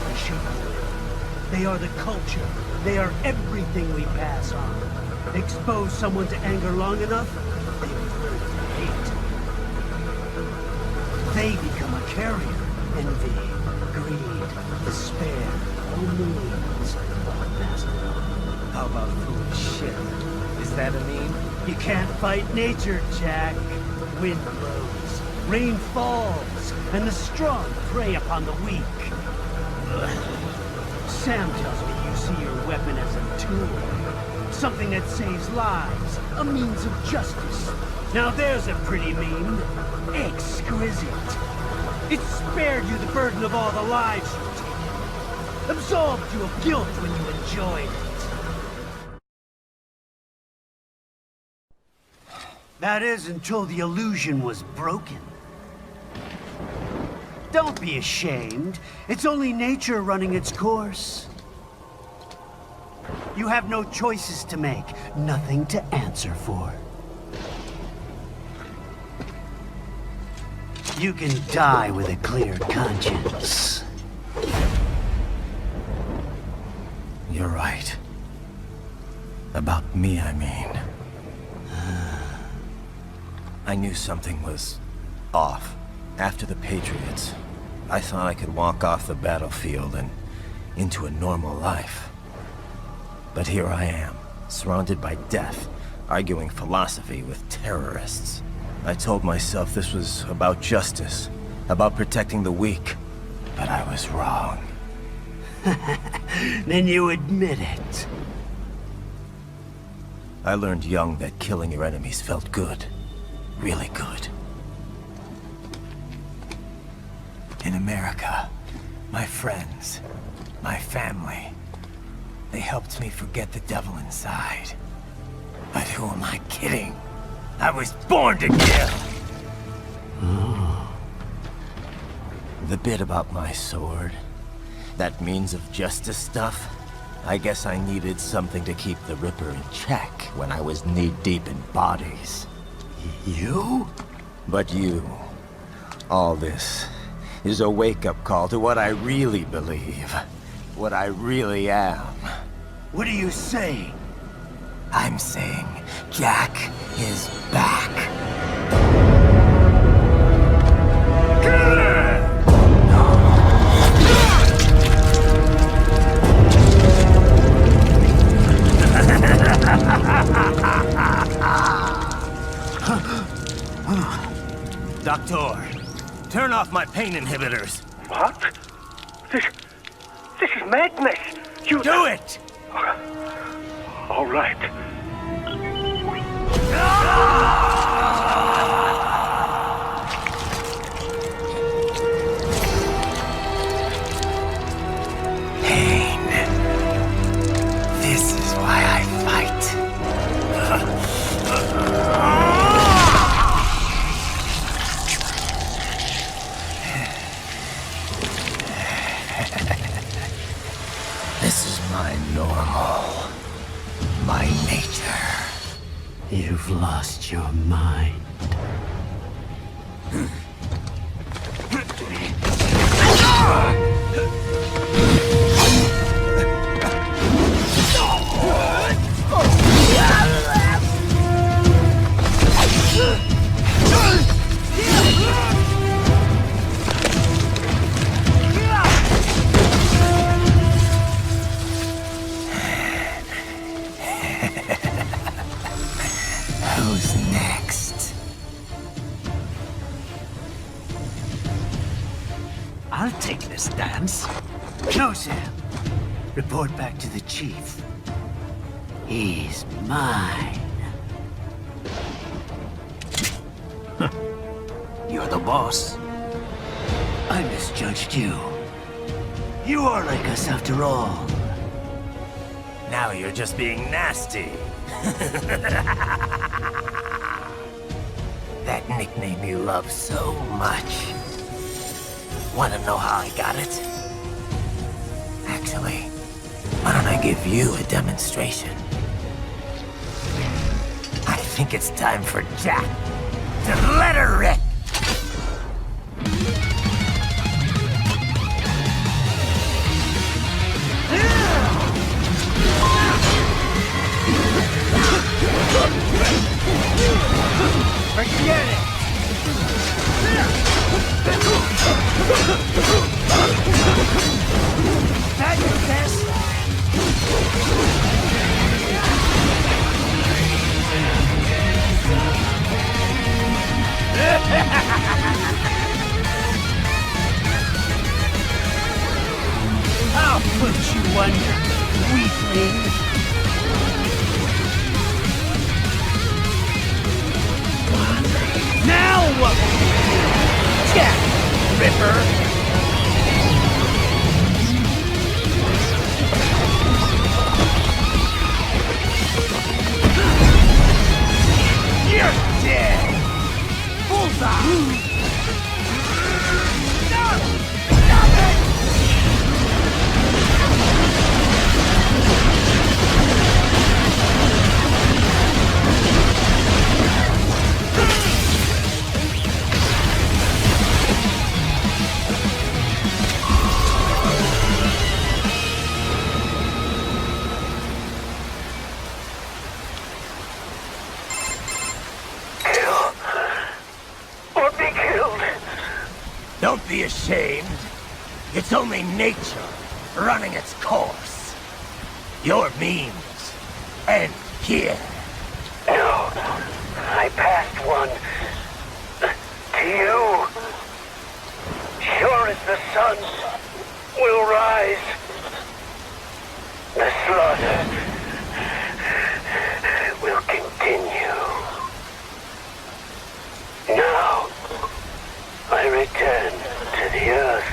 They shape how we live. They are the culture. They are everything we pass on. Expose someone to anger long enough, they will learn to hate. They become a carrier. Envy, greed, despair, all memes. Passed on. How about foolish shit? Is that a meme? You can't fight nature, Jack. Wind blows, rain falls, and the strong prey upon the weak. Sam tells me you see your weapon as a tool. Something that saves lives, a means of justice. Now there's a pretty meme. Exquisite. It spared you the burden of all the lives you take. Absolved you of guilt when you enjoyed it. That is until the illusion was broken. Don't be ashamed. It's only nature running its course. You have no choices to make, nothing to answer for. You can die with a clear conscience. You're right. About me, I mean. I knew something was off. After the Patriots, I thought I could walk off the battlefield and into a normal life. But here I am, surrounded by death, arguing philosophy with terrorists. I told myself this was about justice, about protecting the weak, but I was wrong. Then you admit it. I learned young that killing your enemies felt good. Really good. In America, my friends, my family, they helped me forget the devil inside. But who am I kidding? I was born to kill! The bit about my sword, that means of justice stuff, I guess I needed something to keep the Ripper in check when I was knee-deep in bodies. You? But you. All this is a wake-up call to what I really believe. What I really am. What do you say? I'm saying Jack is back. Doctor, turn off my pain inhibitors. What? This is madness. You do it! All right. Pain. This is why I fight. This is my normal. My nature. You've lost your mind. Who's next? I'll take this dance. Closer. Report back to the chief. He's mine. You're the boss. I misjudged you. You are like us after all. Now you're just being nasty. That nickname you love so much. Want to know how I got it? Actually, why don't I give you a demonstration? I think it's time for Jack to let her rip. Forget it! That your best? I'll put you under, weakling. Now what will you do? Jack, Ripper! You're dead! Bullseye! Stop! Stop it! Don't be ashamed. It's only nature running its course. Your means end here. No, I passed one. To you. Sure as the sun will rise. The slaughter will continue. Now, I return to the earth.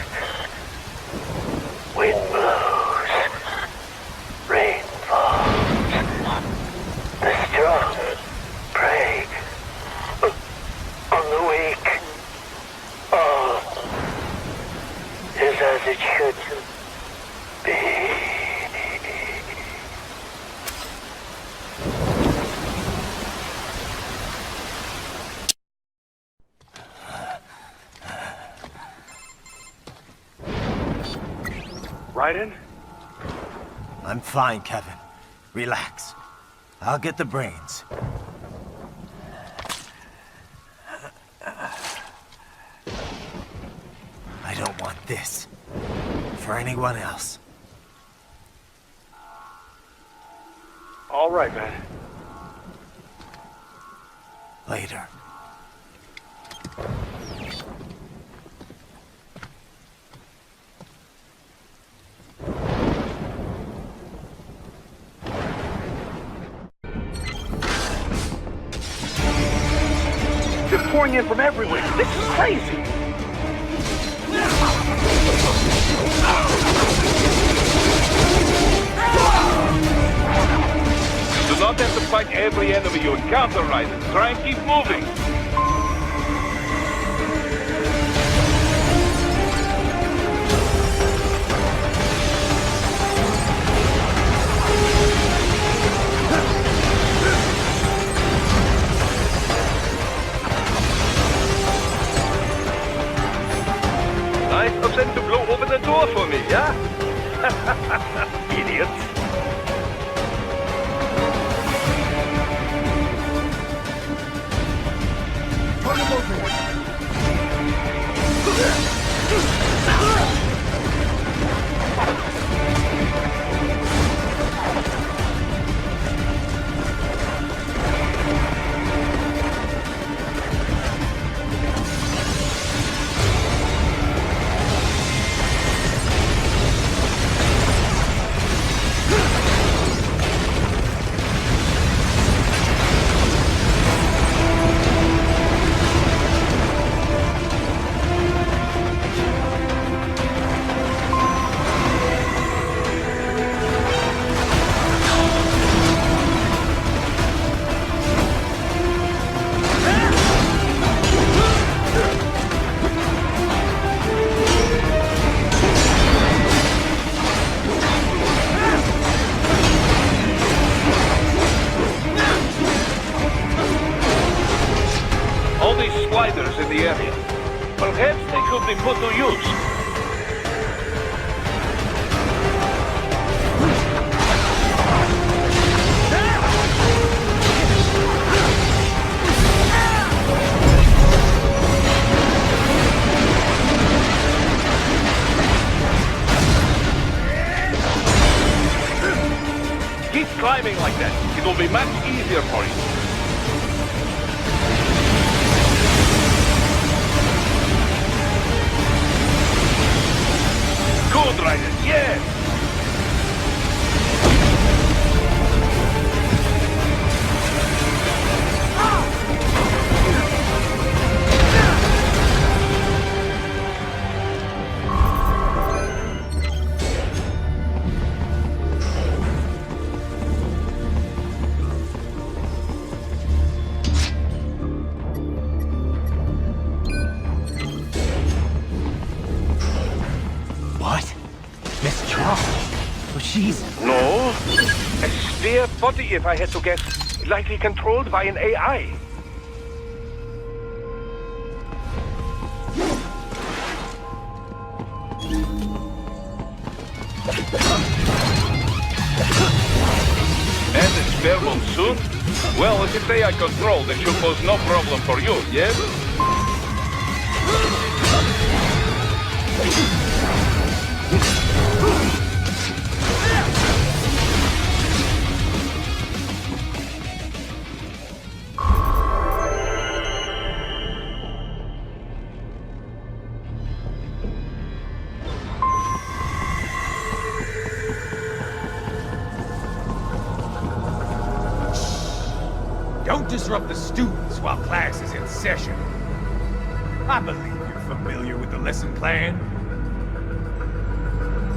Wind blows. Rain falls. The strong prey on the weak. All is as it should be. Raiden? I'm fine, Kevin. Relax. I'll get the brains. I don't want this for anyone else. All right, man. Later. They're pouring in from everywhere. This is crazy. You do not have to fight every enemy you encounter, Raiden. Try and keep moving. Nice of them to blow open the door for me, yeah? Idiot. all these sliders in the area. Perhaps they could be put to use. Keep climbing like that. It will be much easier for you. Good, Ryder. Yes! No. A spare body, if I had to guess. Likely controlled by an AI. And a spare one soon? Well, if it's AI controlled, it should pose no problem for you, yes? Don't disrupt the students while class is in session. I believe you're familiar with the lesson plan.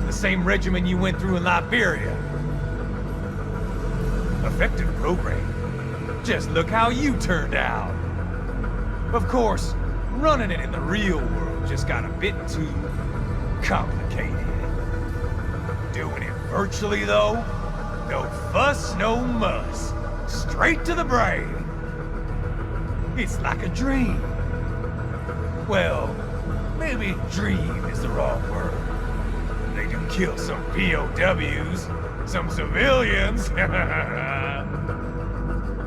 The same regimen you went through in Liberia. Effective program. Just look how you turned out. Of course, running it in the real world just got a bit too complicated. Doing it virtually, though, no fuss, no muss. Straight to the brain. It's like a dream. Well, maybe dream is the wrong word. They do kill some POWs, some civilians.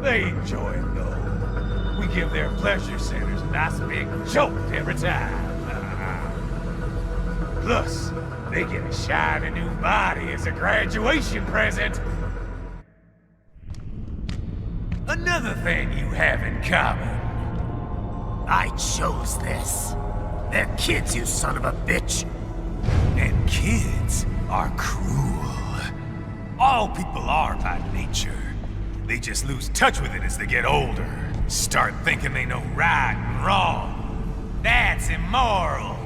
They enjoy it though. We give their pleasure centers a nice big jolt every time. Plus, they get a shiny new body as a graduation present. Another thing you have in common. I chose this. They're kids, you son of a bitch. And kids are cruel. All people are by nature. They just lose touch with it as they get older. Start thinking they know right and wrong. That's immoral.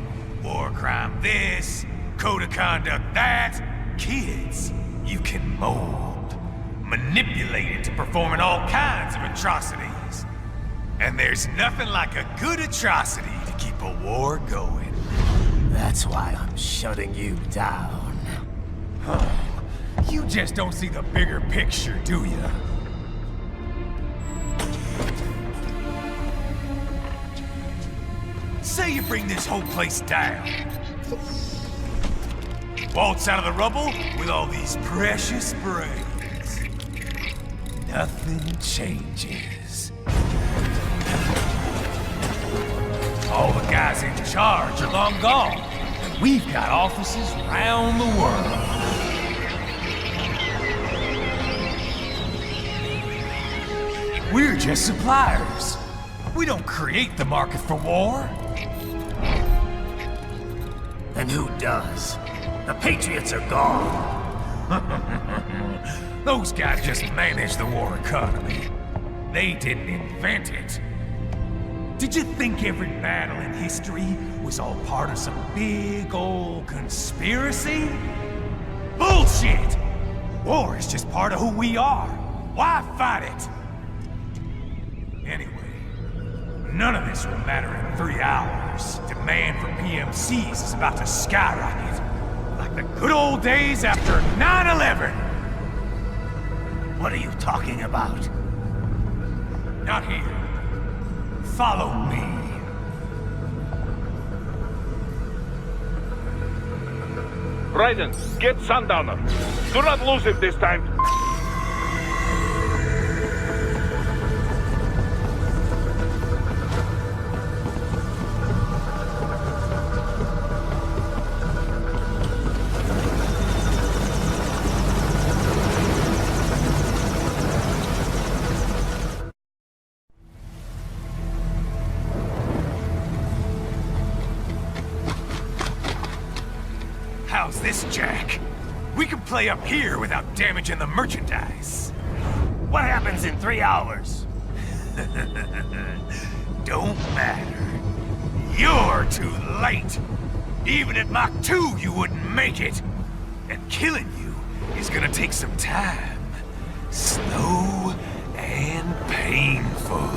War crime this, code of conduct that. Kids, you can mold. Manipulated to performing all kinds of atrocities. And there's nothing like a good atrocity to keep a war going. That's why I'm shutting you down. You just don't see the bigger picture, do you? Say you bring this whole place down. Waltz out of the rubble with all these precious brains. Nothing changes. All the guys in charge are long gone. We've got offices around the world. We're just suppliers. We don't create the market for war. And who does? The Patriots are gone. Those guys just manage the war economy. They didn't invent it. Did you think every battle in history was all part of some big old conspiracy? Bullshit! War is just part of who we are. Why fight it? Anyway, none of this will matter in 3 hours. Demand for PMCs is about to skyrocket. Like the good old days after 9/11. What are you talking about? Not here. Follow me. Raiden, get Sundowner. Do not lose it this time. How's this, Jack? We can play up here without damaging the merchandise. What happens in 3 hours? Don't matter. You're too late. Even at Mach 2, you wouldn't make it. And killing you is gonna take some time. Slow and painful.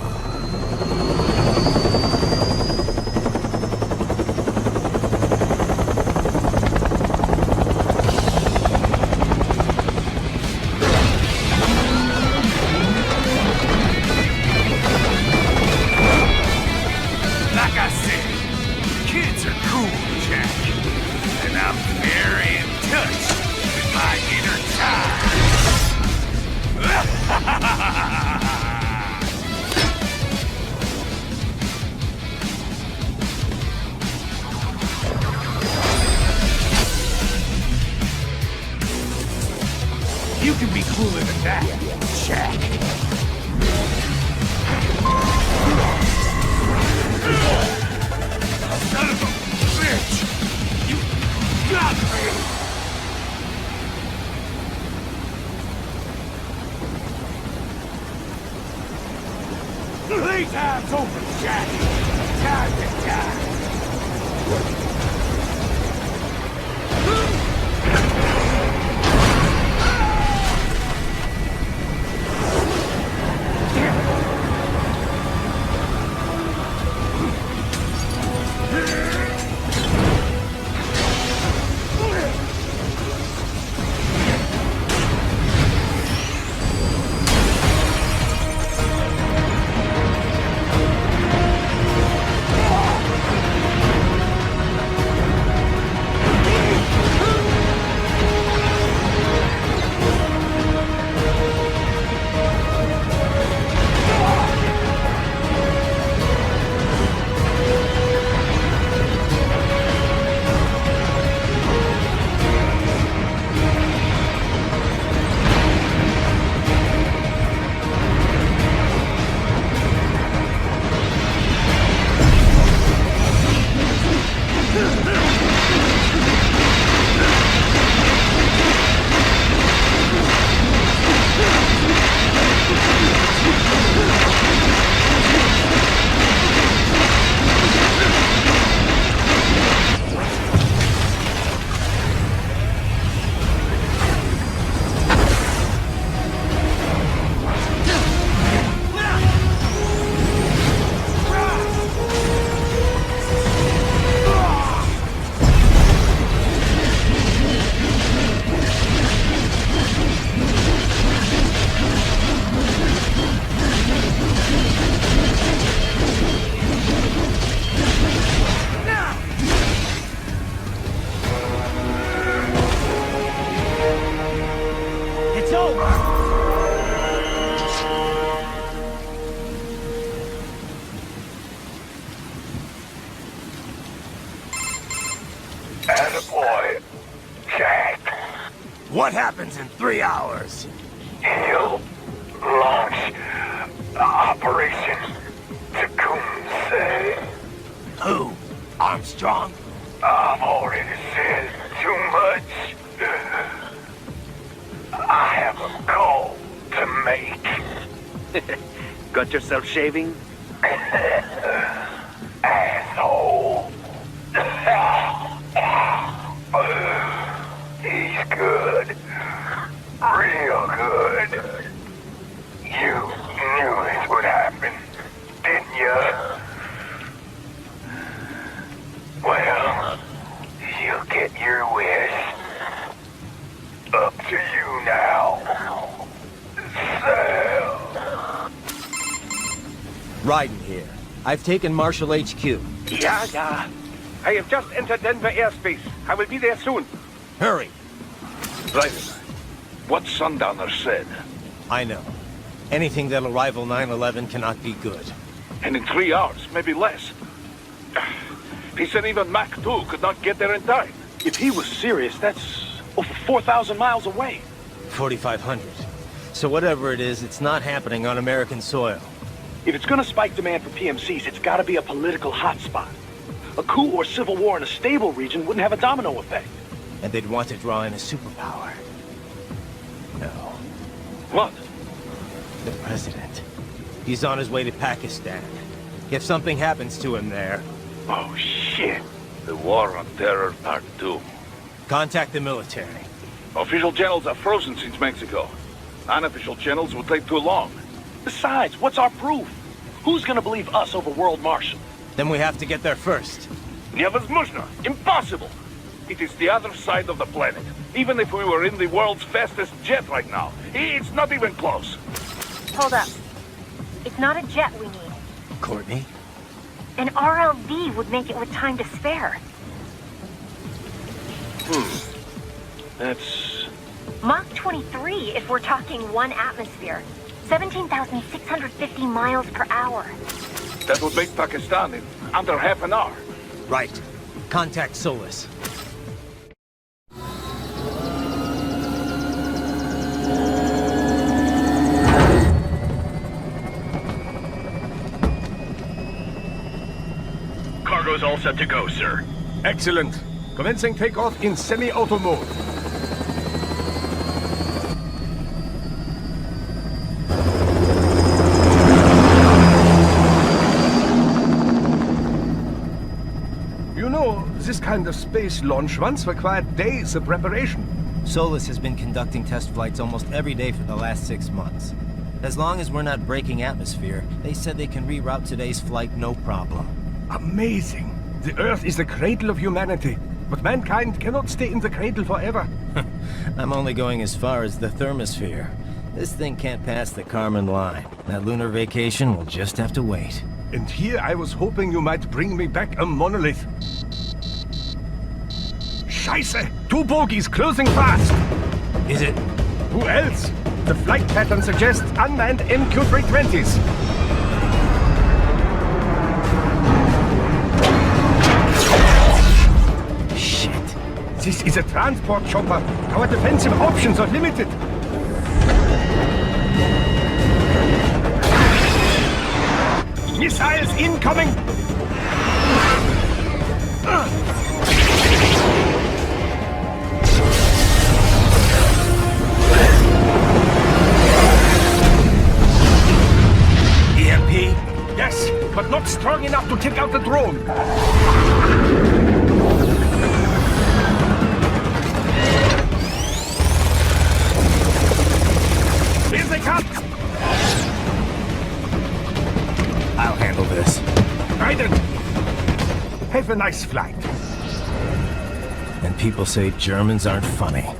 You can be cooler than that, Jack. Son of a bitch! You got me! Playtime's over, Jack! Time to die! Attaboy, Jack. What happens in 3 hours? He'll launch Operation Tecumseh. Who? Armstrong? I've already said too much. I have a call to make. Got yourself shaving? Asshole. He's good. Real good. You knew this would happen, didn't you? Well, you'll get your wish. Up to you now. Sam. Raiden here. I've taken Marshall HQ. Yeah. I have just entered Denver airspace. I will be there soon. Hurry. Private, what Sundowner said. I know. Anything that'll rival 9/11 cannot be good. And in 3 hours, maybe less. He said even Mach 2 could not get there in time. If he was serious, that's over 4,000 miles away. 4,500. So whatever it is, it's not happening on American soil. If it's gonna spike demand for PMCs, it's gotta be a political hotspot. A coup or civil war in a stable region wouldn't have a domino effect. And they'd want to draw in a superpower. No. What? The president. He's on his way to Pakistan. If something happens to him there... Oh, shit. The War on Terror Part 2. Contact the military. Official channels are frozen since Mexico. Unofficial channels would take too long. Besides, what's our proof? Who's gonna believe us over World Marshal? Then we have to get there first. Невозможно. Impossible. It is the other side of the planet. Even if we were in the world's fastest jet right now, it's not even close. Hold up. It's not a jet we need. Courtney? An RLV would make it with time to spare. That's... Mach 23 if we're talking 1 atmosphere. 17,650 miles per hour. That would make Pakistan in under half an hour. Right. Contact Solus. Cargo's all set to go, sir. Excellent. Commencing takeoff in semi-auto mode. You know, this kind of space launch once required days of preparation. Solus has been conducting test flights almost every day for the last 6 months. As long as we're not breaking atmosphere, they said they can reroute today's flight no problem. Amazing. The Earth is the cradle of humanity, but mankind cannot stay in the cradle forever. I'm only going as far as the thermosphere. This thing can't pass the Kármán line. That lunar vacation will just have to wait. And here I was hoping you might bring me back a monolith. Scheiße! 2 bogies closing fast! Is it? Who else? The flight pattern suggests unmanned MQ-320s. Shit. This is a transport chopper. Our defensive options are limited. Missiles incoming! EMP? Yes, but not strong enough to take out the drone. Here they come! I'll handle this. Raiden! Have a nice flight. And people say Germans aren't funny.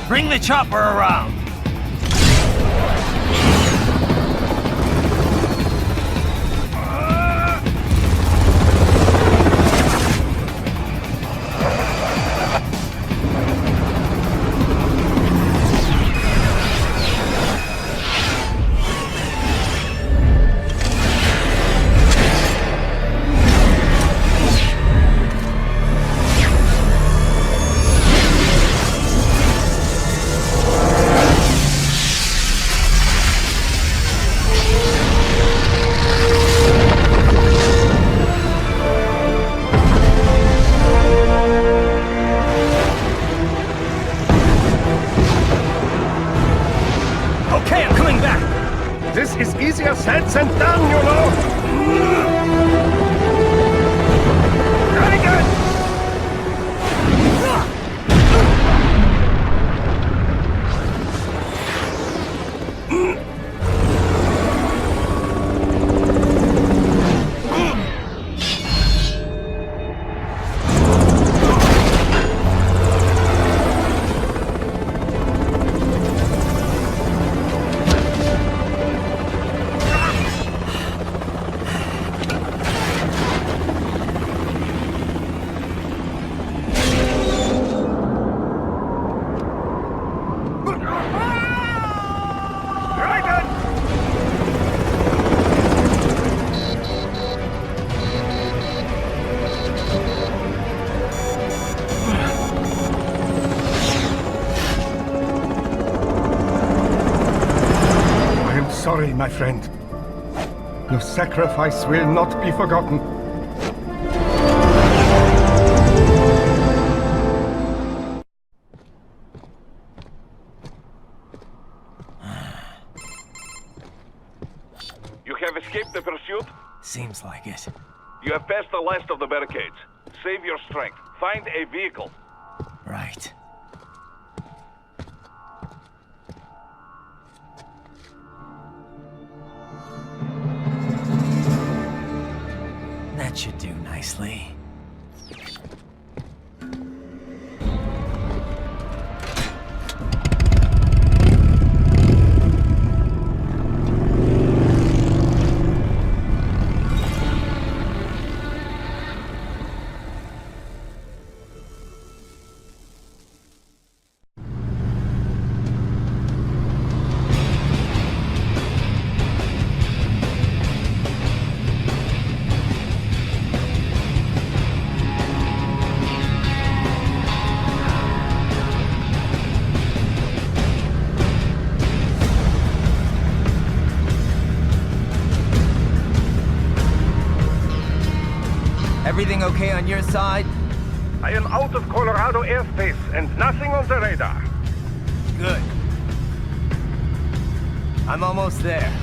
Bring the chopper around! my friend. Your sacrifice will not be forgotten. You have escaped the pursuit? Seems like it. You have passed the last of the barricades. Save your strength. Find a vehicle. Right. That should do nicely. Everything okay on your side? I am out of Colorado airspace and nothing on the radar. Good. I'm almost there.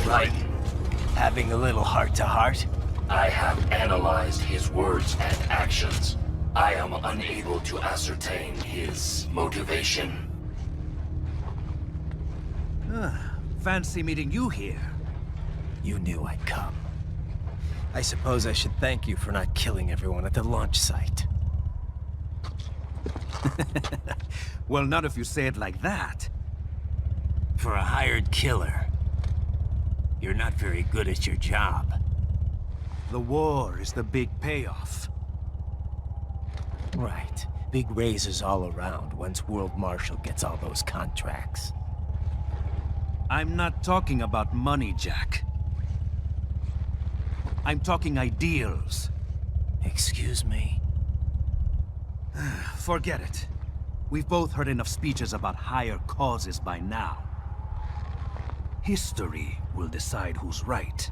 Right. Having a little heart-to-heart? I have analyzed his words and actions. I am unable to ascertain his motivation. Fancy meeting you here. You knew I'd come. I suppose I should thank you for not killing everyone at the launch site. Well, not if you say it like that. For a hired killer, you're not very good at your job. The war is the big payoff. Right. Big raises all around once World Marshal gets all those contracts. I'm not talking about money, Jack. I'm talking ideals. Excuse me? Forget it. We've both heard enough speeches about higher causes by now. History will decide who's right.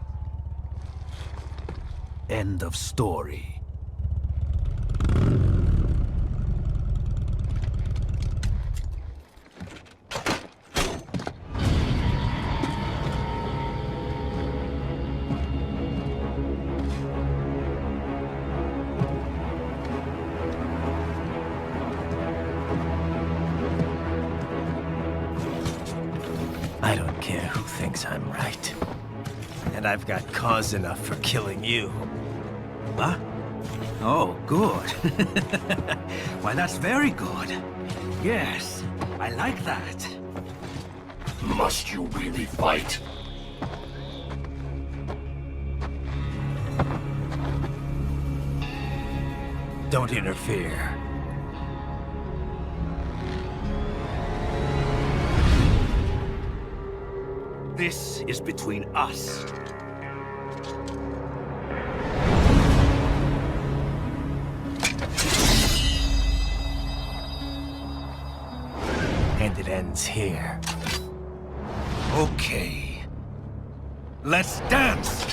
End of story. I don't care who thinks I'm right. And I've got cause enough for killing you. What? Oh, good. Why, that's very good. Yes, I like that. Must you really fight? Don't interfere. This is between us. And it ends here. Okay. Let's dance!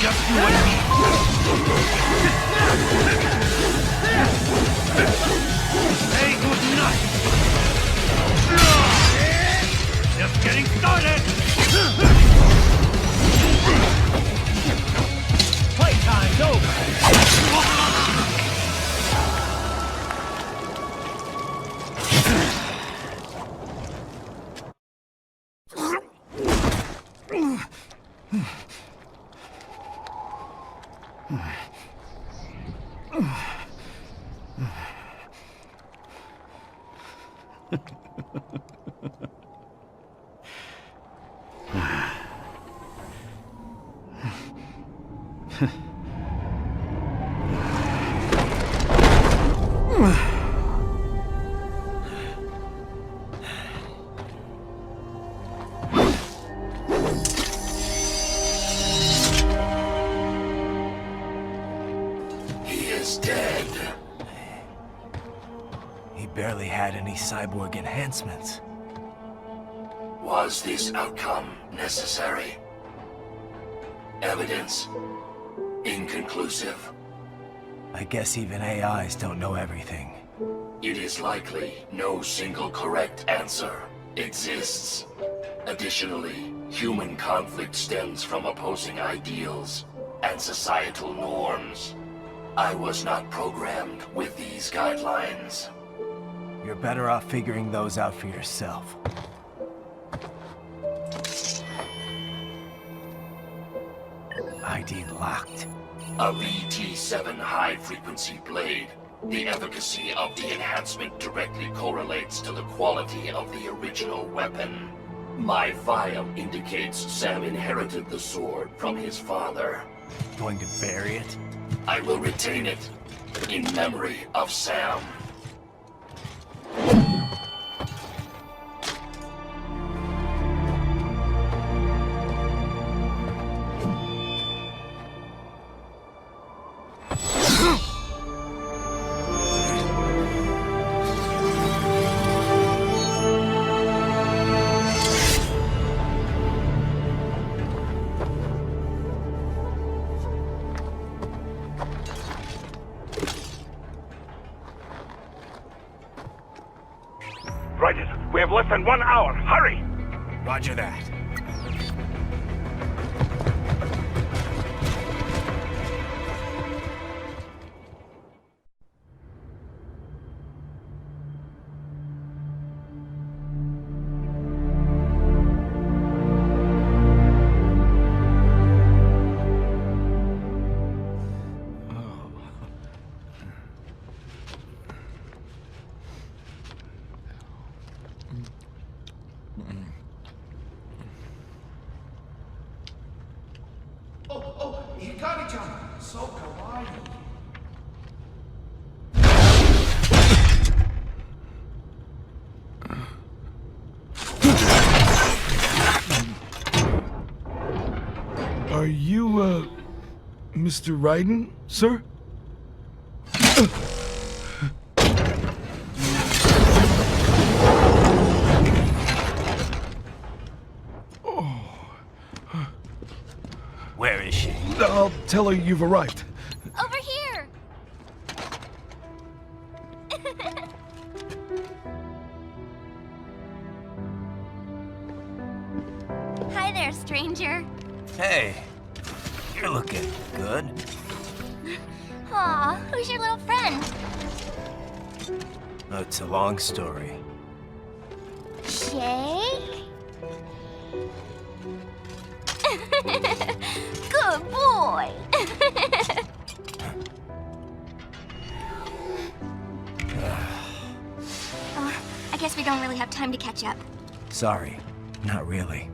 Just you and me. Say goodnight! Just getting started! Playtime's over! Barely had any cyborg enhancements. Was this outcome necessary? Evidence inconclusive. I guess even AIs don't know everything. It is likely no single correct answer exists. Additionally, human conflict stems from opposing ideals and societal norms. I was not programmed with these guidelines. You're better off figuring those out for yourself. ID locked. A VT7 high-frequency blade. The efficacy of the enhancement directly correlates to the quality of the original weapon. My file indicates Sam inherited the sword from his father. Going to bury it? I will retain it in memory of Sam. We have less than 1 hour. Hurry! Roger that. So kawaii. Are you, Mr. Raiden, sir? Where is she? I'll tell her you've arrived. Over here! Hi there, stranger. Hey, you're looking good. Aw, who's your little friend? Oh, it's a long story. Shake? Good boy! I guess we don't really have time to catch up. Sorry, not really.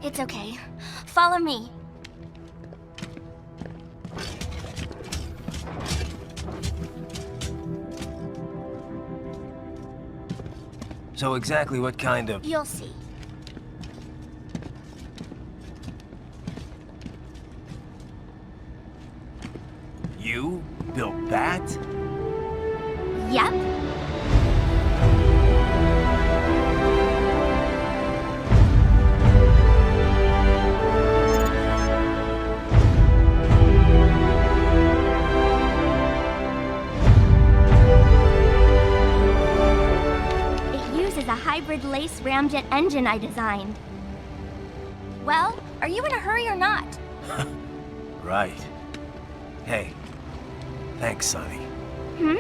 It's okay. Follow me. So exactly what kind of... You'll see. You built that? Yep. It uses a hybrid lace ramjet engine I designed. Well, are you in a hurry or not? Right. Hey, thanks, Sonny. Hmm?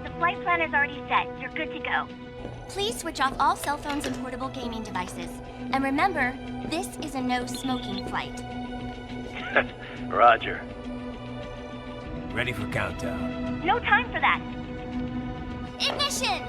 The flight plan is already set. You're good to go. Please switch off all cell phones and portable gaming devices. And remember, this is a no-smoking flight. Roger. Ready for countdown. No time for that. Ignition!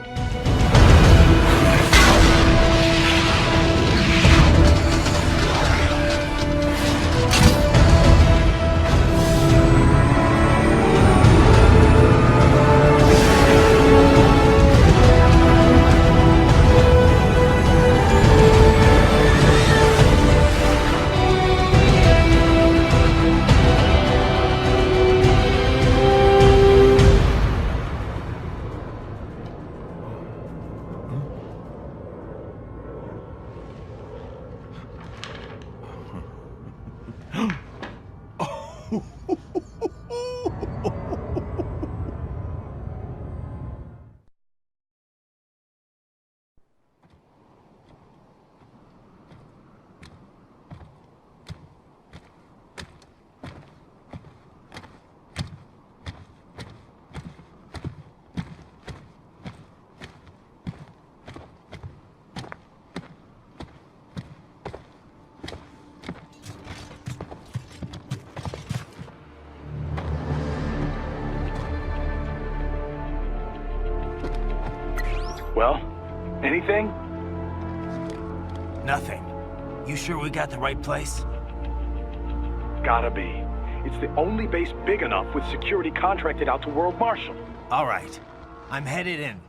Well, anything? Nothing. You sure we got the right place? Gotta be. It's the only base big enough with security contracted out to World Marshal. All right. I'm headed in.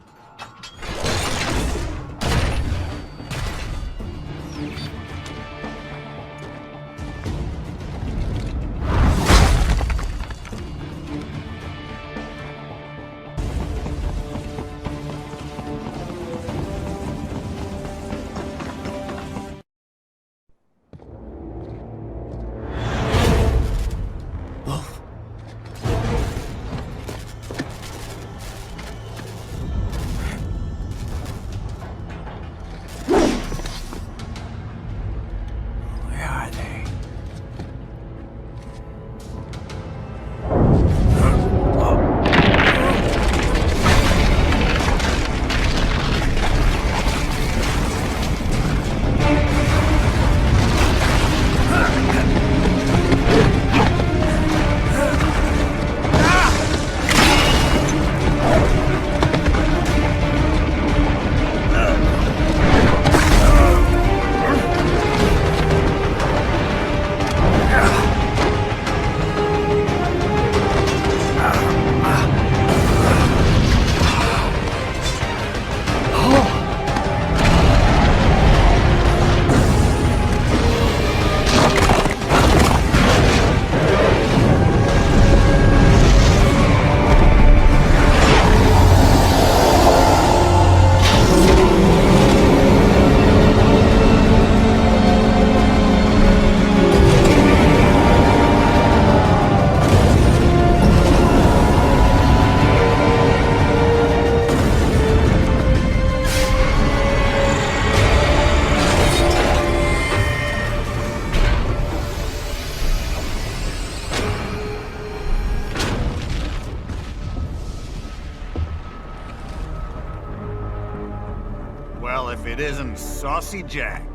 Well, if it isn't Saucy Jack.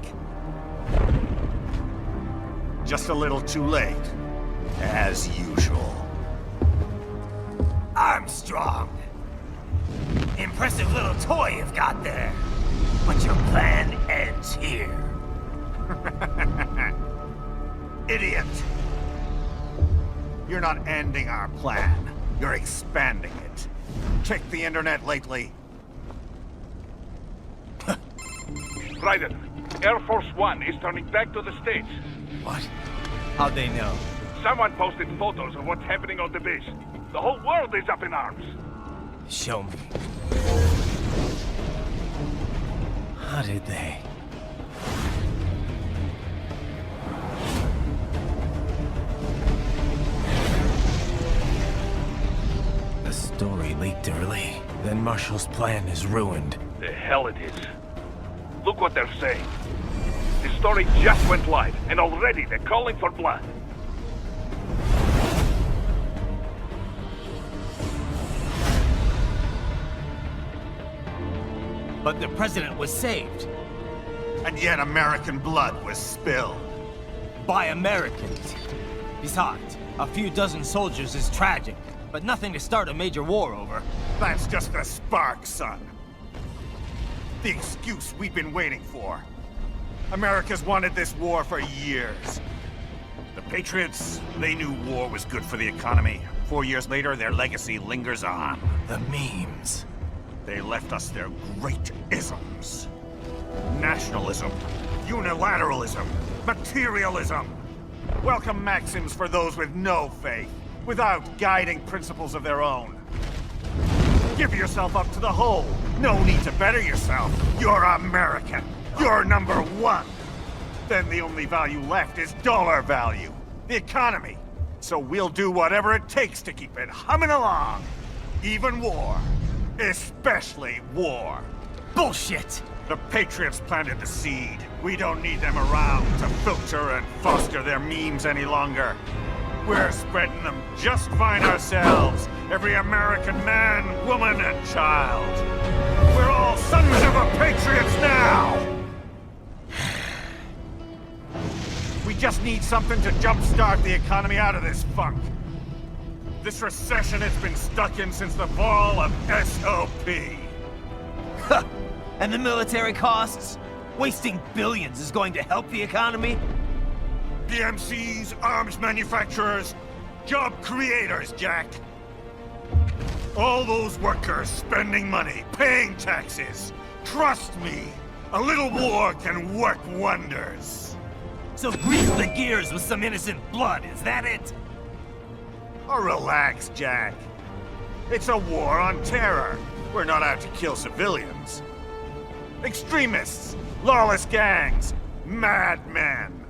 Just a little too late, as usual. Armstrong. Impressive little toy you've got there. But your plan ends here. Idiot! You're not ending our plan. You're expanding it. Check the internet lately. Raiden, Air Force One is turning back to the States. What? How'd they know? Someone posted photos of what's happening on the base. The whole world is up in arms. Show me. How did they? The story leaked early. Then Marshall's plan is ruined. The hell it is. Look what they're saying. The story just went live, and already they're calling for blood. But the president was saved. And yet American blood was spilled. By Americans. Besides, a few dozen soldiers is tragic, but nothing to start a major war over. That's just a spark, son. The excuse we've been waiting for. America's wanted this war for years. The Patriots, they knew war was good for the economy. 4 years later, their legacy lingers on. The memes. They left us their great isms. Nationalism, unilateralism, materialism. Welcome maxims for those with no faith, without guiding principles of their own. Give yourself up to the whole. No need to better yourself. You're American. You're number one. Then the only value left is dollar value. The economy. So we'll do whatever it takes to keep it humming along. Even war. Especially war. Bullshit! The Patriots planted the seed. We don't need them around to filter and foster their memes any longer. We're spreading them just fine ourselves. Every American man, woman, and child. We're all sons of a Patriots now! We just need something to jumpstart the economy out of this funk. This recession it's been stuck in since the fall of SOP. And the military costs? Wasting billions is going to help the economy? DMCs, arms manufacturers, job creators, Jack. All those workers spending money, paying taxes. Trust me, a little war can work wonders. So grease the gears with some innocent blood, is that it? Oh, relax, Jack. It's a war on terror. We're not out to kill civilians. Extremists, lawless gangs, madmen.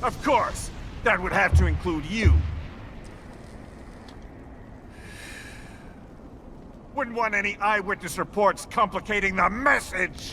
Of course, that would have to include you. Wouldn't want any eyewitness reports complicating the message.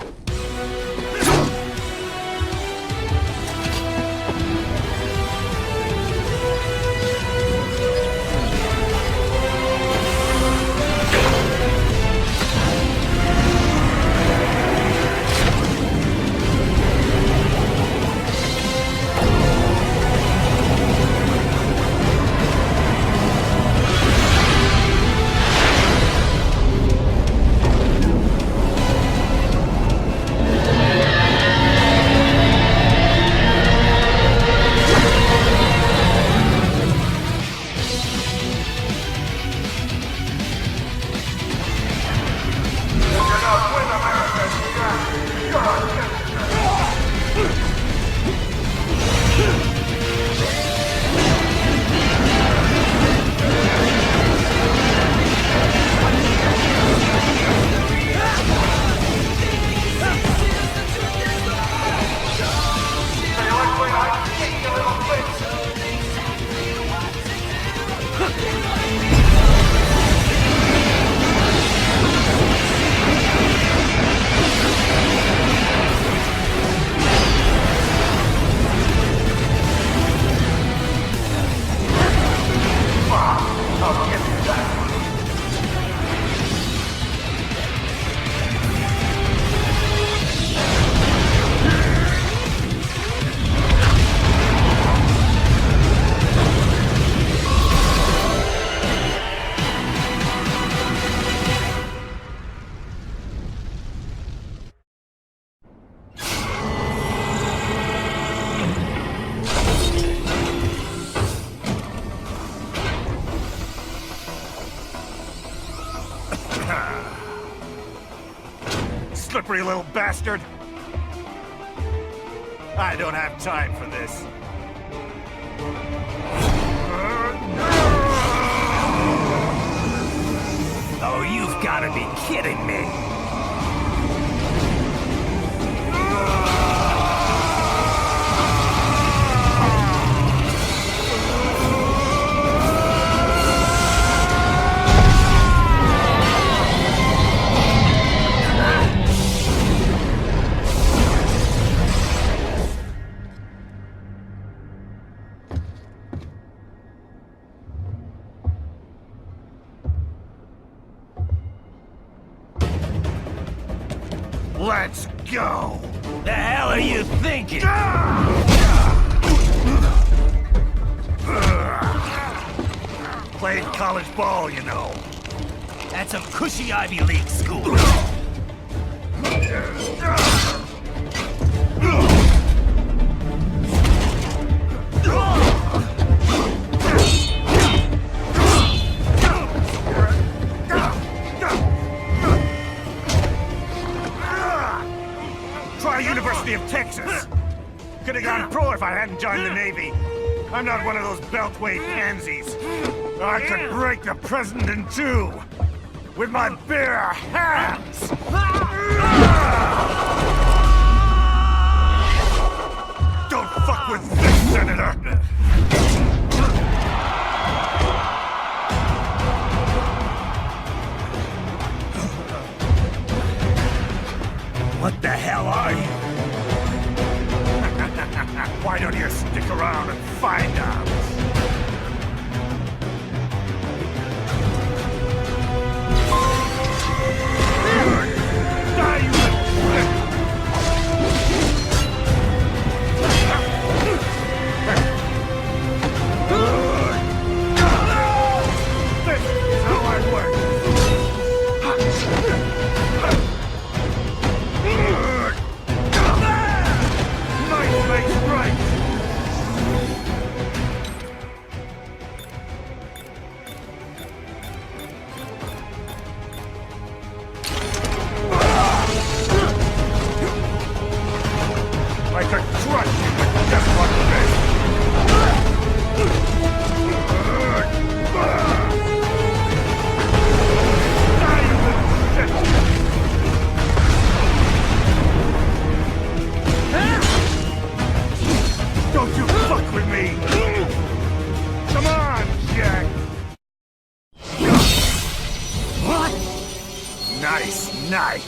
Slippery little bastard! I don't have time for this. Oh, you've got to be kidding me! Let's go! The hell are you thinking? Played college ball, you know. That's a cushy Ivy League school. Try University of Texas. Could have gone pro if I hadn't joined the Navy. I'm not one of those beltway pansies. I could break the president in two with my bare hands. Don't fuck with this, Senator. What the hell are you? Why don't you stick around and find out? Die, you little shit! This is how I work! Nice makes right! I could crush you with just one fist! Die, you little shit! Don't you fuck with me! Come on, Jack! What? Nice, nice!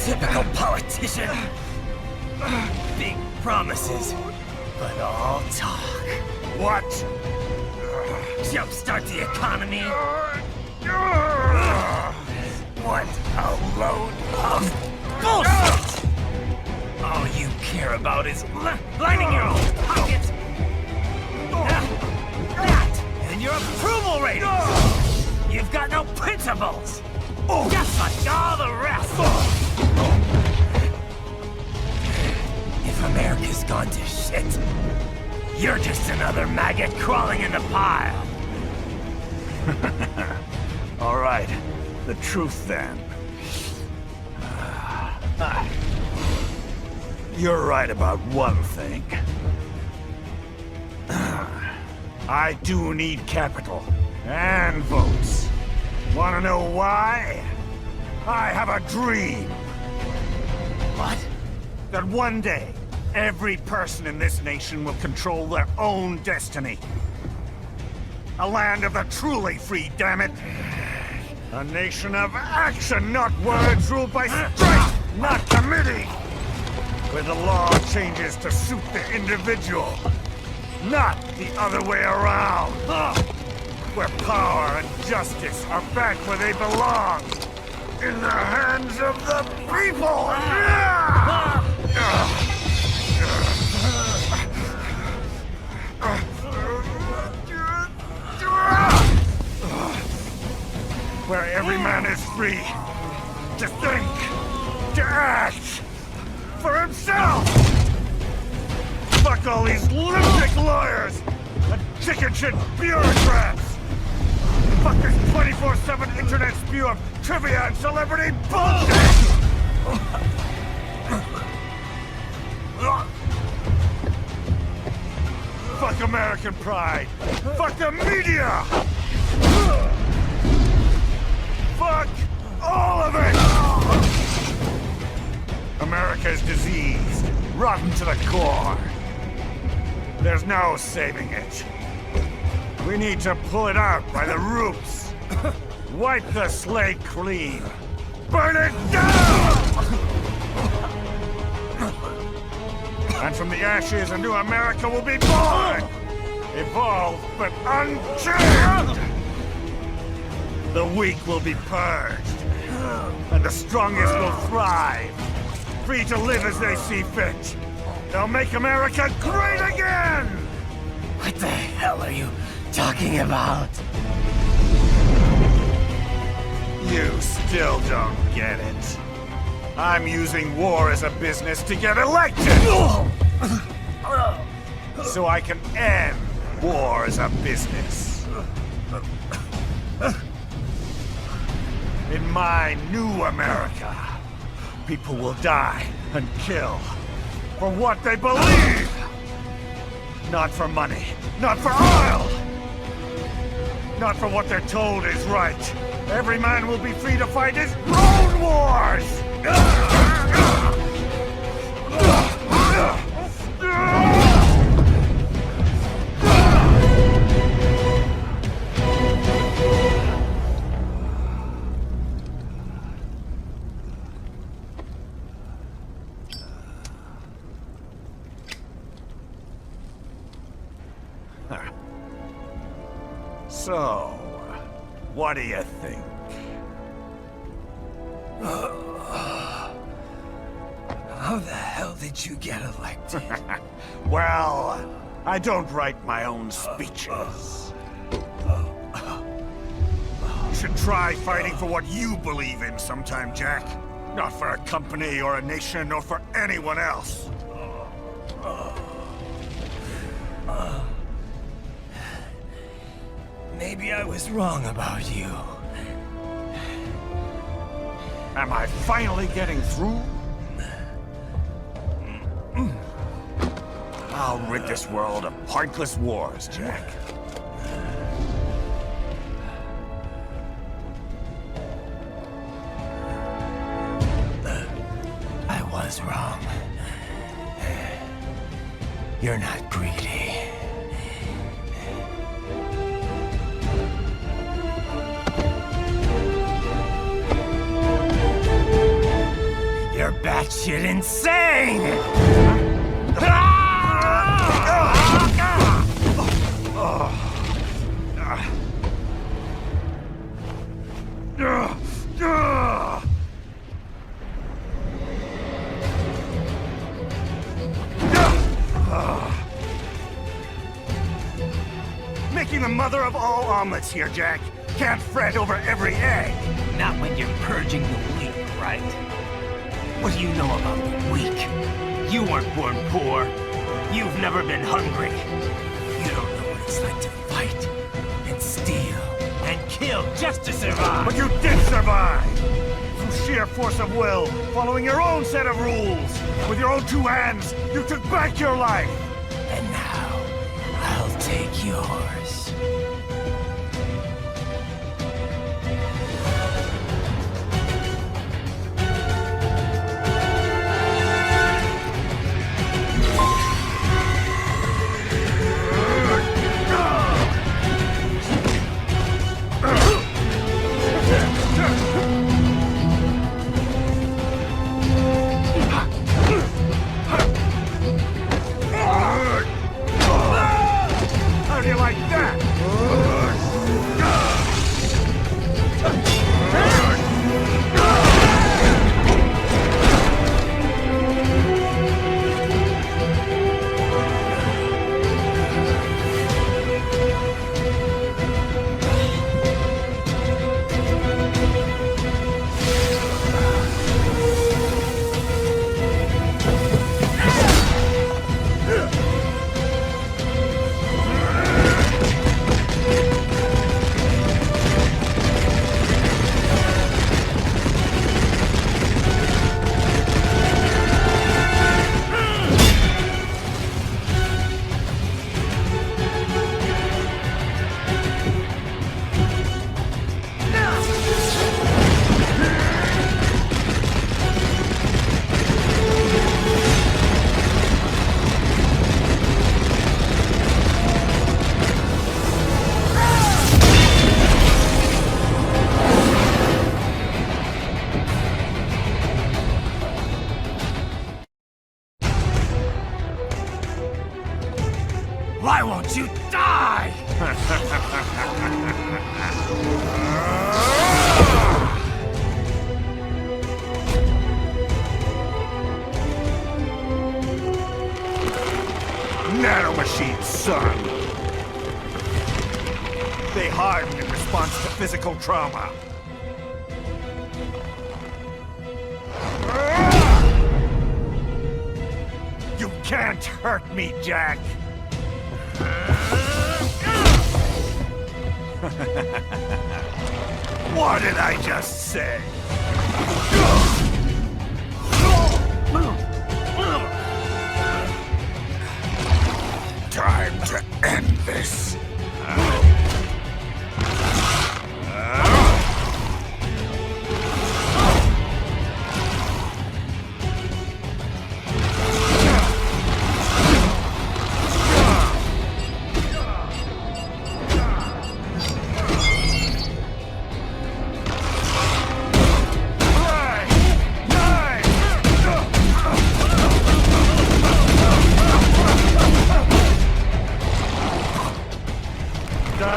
Typical politician. Big promises, but all talk. What? Jumpstart the economy. What a load of bullshit! All you care about is lining your own pockets. That and your approval ratings. You've got no principles. Just like all the rest. If America's gone to shit, you're just another maggot crawling in the pile. All right, the truth then. You're right about one thing. I do need capital and votes. Wanna know why? I have a dream. What? That one day, every person in this nation will control their own destiny. A land of the truly free, damn it. A nation of action, not words, ruled by strength, not committee. Where the law changes to suit the individual, not the other way around. Where power and justice are back where they belong. In the hands of the people! Where every man is free to think, to act for himself! Fuck all these lunatic lawyers and chicken shit bureaucrats! Fuck this 24/7 internet spew of trivia and celebrity bullshit! Fuck American pride! Fuck the media! Fuck all of America is diseased, rotten to the core. There's no saving it. We need to pull it out by the roots. Wipe the slate clean. Burn it down! And from the ashes, a new America will be born! Evolved, but unchained! The weak will be purged, and the strongest will thrive, free to live as they see fit. They'll make America great again! What the hell are you talking about? You still don't get it. I'm using war as a business to get elected! So I can end war as a business. In my new America, people will die and kill for what they believe! Not for money, not for oil! Not for what they're told is right. Every man will be free to fight his own wars! So, what do you think? How the hell did you get elected? Well, I don't write my own speeches. You should try fighting for what you believe in sometime, Jack. Not for a company or a nation or for anyone else. Maybe I was wrong about you. Am I finally getting through? I'll rid this world of pointless wars, Jack. I was wrong. You're not greedy. You're batshit insane! Making the mother of all omelets here, Jack. Can't fret over every egg. Not when you're purging the weak, right? What do you know about the weak? You weren't born poor. You've never been hungry. You don't know what it's like to fight and steal and kill just to survive. But you did survive! Through sheer force of will, following your own set of rules. With your own two hands, you took back your life! And now, I'll take yours. How do you like that? They harden in response to physical trauma. You can't hurt me, Jack! What did I just say? Time to end this.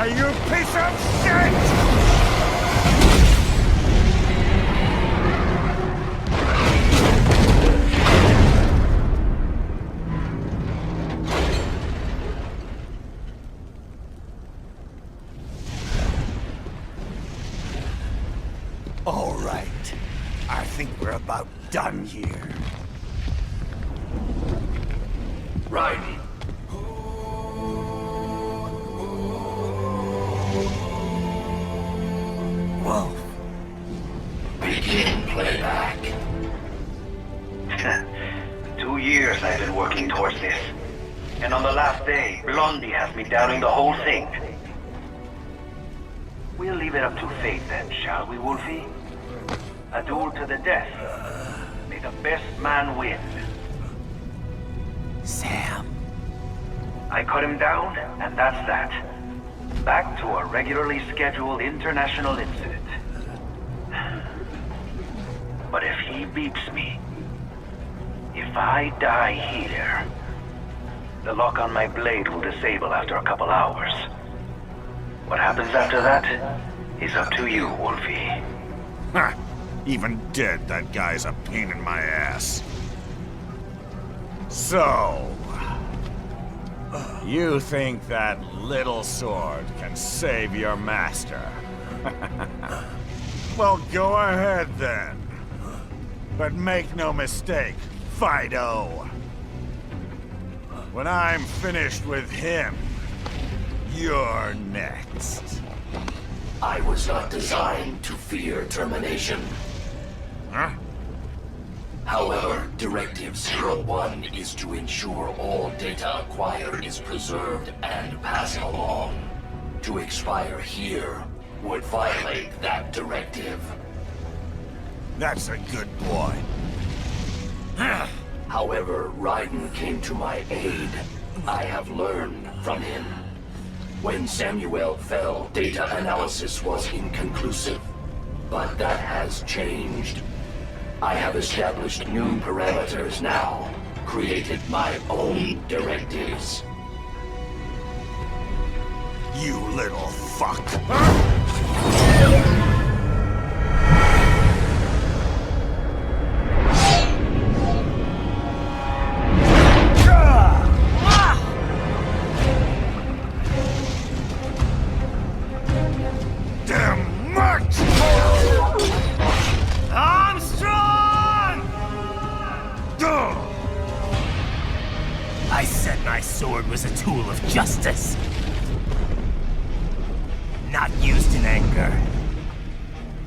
You piece of shit! All right. I think we're about done here. Right. Whoa. Begin playback. 2 years I've been working towards this. And on the last day, Blondie has me downing the whole thing. We'll leave it up to fate then, shall we, Wolfie? A duel to the death. May the best man win. Sam. I cut him down, and that's that. Back to a regularly scheduled international incident. But if he beeps me, if I die here, the lock on my blade will disable after a couple hours. What happens after that is up to you, Wolfie. Ha! Even dead, that guy's a pain in my ass. So... you think that little sword can save your master? Well, go ahead then. But make no mistake, Fido. When I'm finished with him, you're next. I was not designed to fear termination. Huh? However, Directive 01 is to ensure all data acquired is preserved and passed along. To expire here would violate that directive. That's a good boy. However, Raiden came to my aid. I have learned from him. When Samuel fell, data analysis was inconclusive. But that has changed. I have established new parameters now, created my own directives. You little fuck. Damn much! I said my sword was a tool of justice. Not used in anger.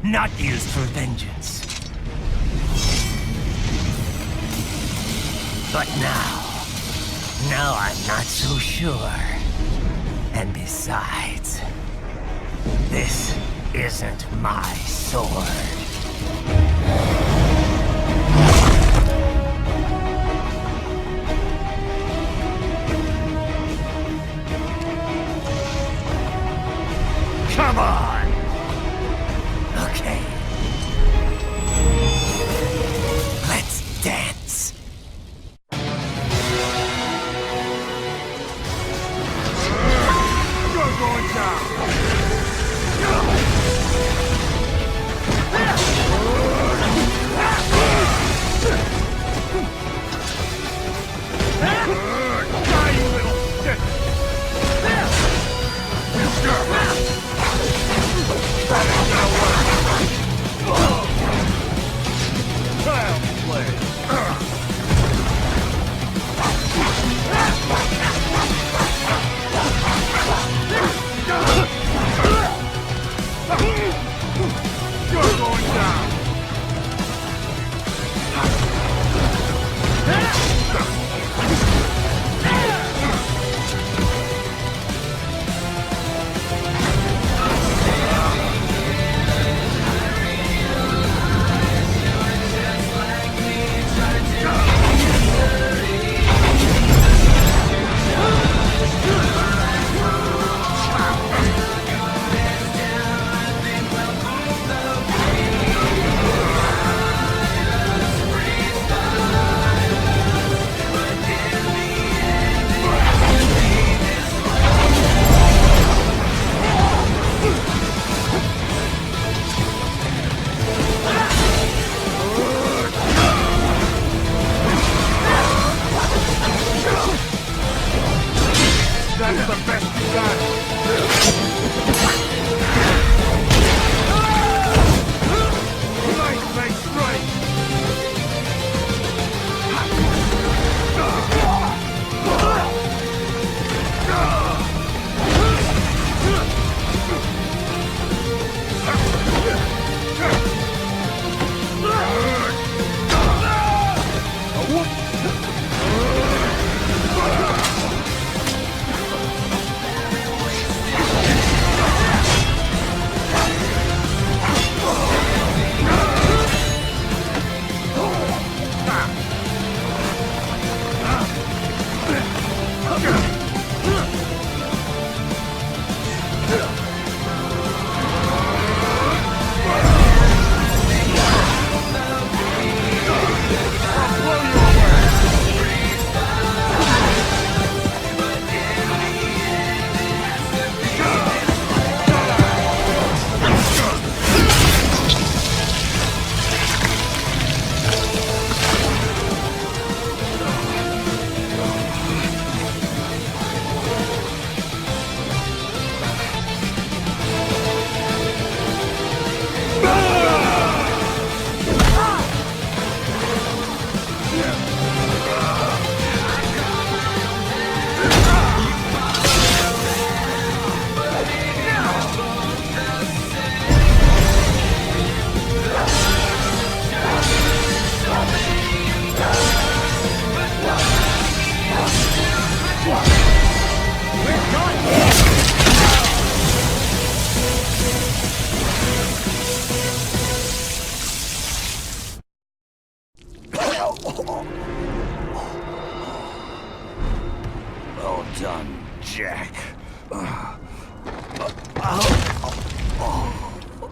Not used for vengeance. But now I'm not so sure. And besides, this isn't my sword. Come on! Okay. Let's dance. You're going down! Die, you little shit!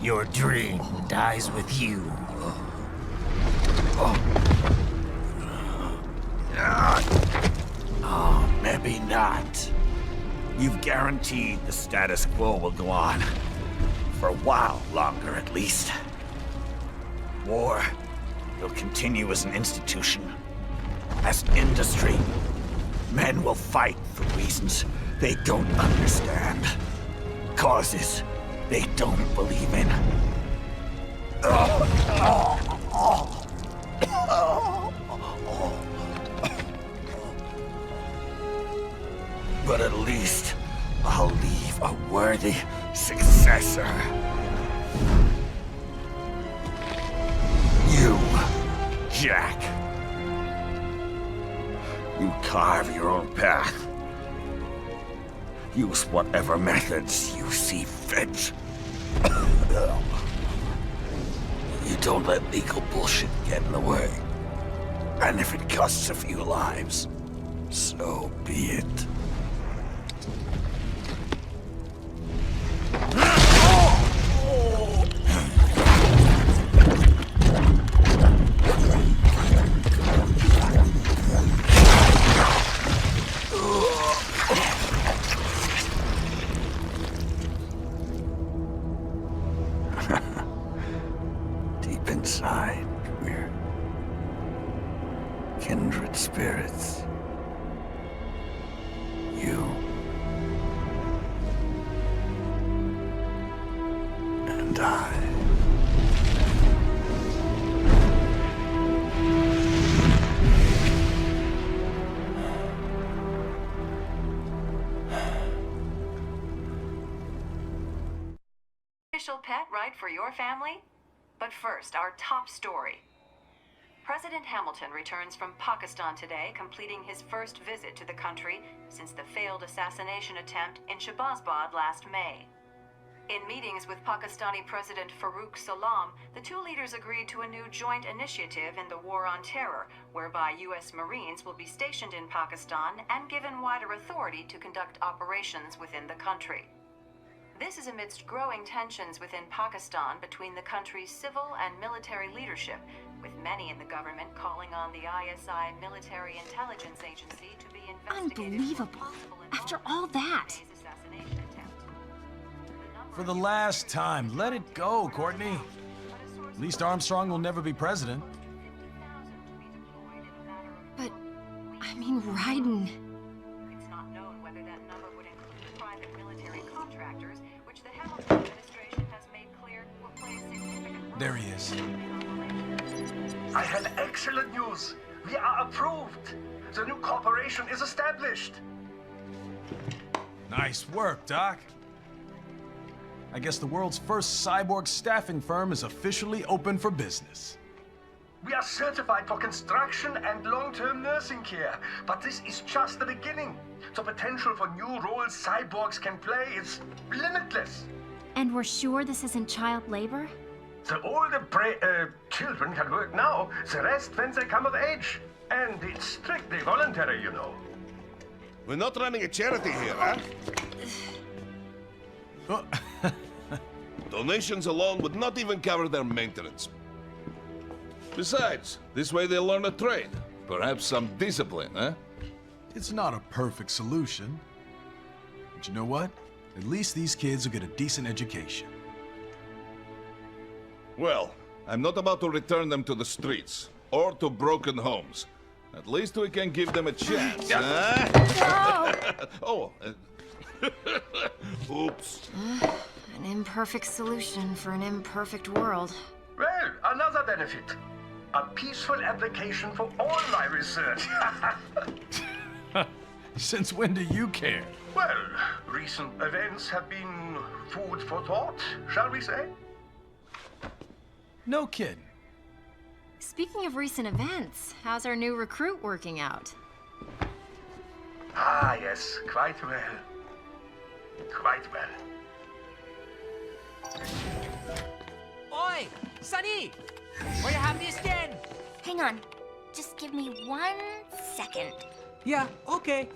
Your dream dies with you. Oh, maybe not. You've guaranteed the status quo will go on. For a while longer, at least. War will continue as an institution, as an industry. Men will fight for reasons they don't understand. Causes they don't believe in. But at least I'll leave a worthy successor. You, Jack. You carve your own path. Use whatever methods you see fit. You don't let legal bullshit get in the way. And if it costs a few lives, so be it. Deep inside, we're kindred spirits. You and I. Official pet right for your family? But first, our top story. President Hamilton returns from Pakistan today, completing his first visit to the country since the failed assassination attempt in Shahbazbad last May. In meetings with Pakistani President Farooq Salam, the two leaders agreed to a new joint initiative in the War on Terror, whereby U.S. Marines will be stationed in Pakistan and given wider authority to conduct operations within the country. This is amidst growing tensions within Pakistan between the country's civil and military leadership, with many in the government calling on the ISI Military Intelligence Agency to be investigated. Unbelievable. After all that. For the last time, let it go, Courtney. At least Armstrong will never be president. But, I mean, Raiden. It's not known whether that number would include private military contractors, which the Hamilton administration has made clear will play a significant role. There he is. I have excellent news. We are approved. The new corporation is established. Nice work, Doc. I guess the world's first cyborg staffing firm is officially open for business. We are certified for construction and long-term nursing care, but this is just the beginning. The potential for new roles cyborgs can play is limitless. And we're sure this isn't child labor? The older children can work now, the rest when they come of age. And it's strictly voluntary, you know. We're not running a charity here, huh? Donations alone would not even cover their maintenance. Besides, this way they'll learn a trade. Perhaps some discipline, eh? It's not a perfect solution. But you know what? At least these kids will get a decent education. Well, I'm not about to return them to the streets, or to broken homes. At least we can give them a chance, huh? Oh, oops. An imperfect solution for an imperfect world. Well, another benefit. A peaceful application for all my research. Since when do you care? Well, recent events have been food for thought, shall we say? No kidding. Speaking of recent events, how's our new recruit working out? Ah, yes, quite well. Quite well. Oi, Sonny! Where you happiest again? Hang on. Just give me 1 second. Yeah, okay.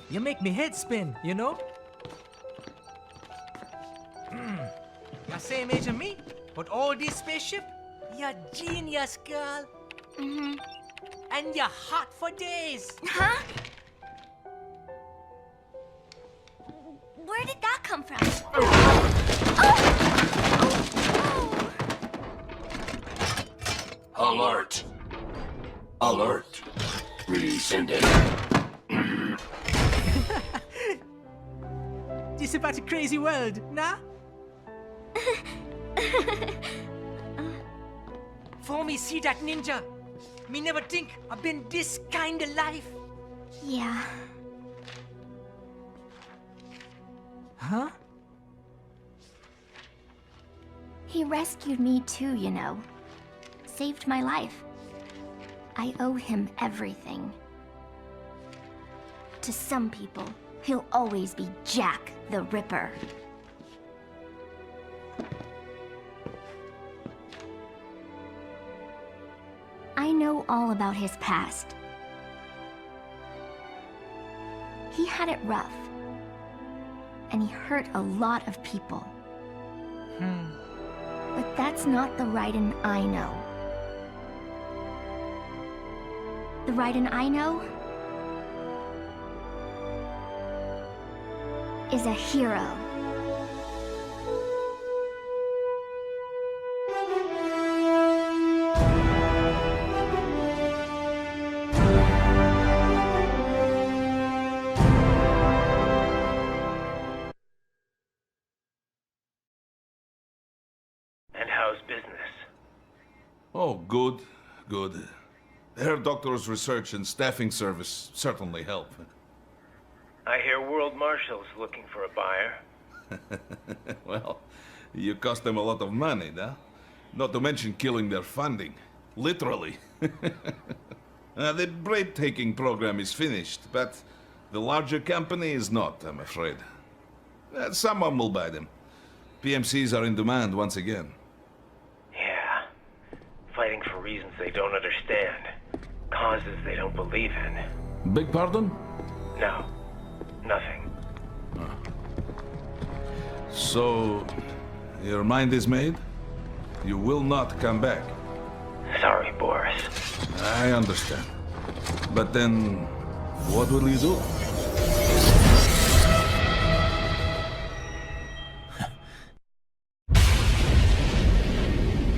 You make me head spin, you know? You're same age as me, but all this spaceship, you're genius, girl. Mm-hmm. And you're hot for days. Huh? Where did that come from? Alert! Alert! Rescinding. This about a crazy world, nah? For me see that ninja, me never think I've been this kind of life. Yeah. Huh? He rescued me too, you know. Saved my life. I owe him everything. To some people, he'll always be Jack the Ripper. I know all about his past. He had it rough. And he hurt a lot of people. But that's not the Raiden I know. The Raiden I know is a hero. And how's business? Oh, good, good. Her doctor's research and staffing service certainly help. I hear World Marshal's looking for a buyer. Well, you cost them a lot of money, huh? Not to mention killing their funding. Literally. The break-taking program is finished, but the larger company is not, I'm afraid. Someone will buy them. PMCs are in demand once again. Yeah. Fighting for reasons they don't understand. Causes they don't believe in. Beg pardon? No. Nothing. So, your mind is made? You will not come back. Sorry, Boris. I understand. But then, what will you do?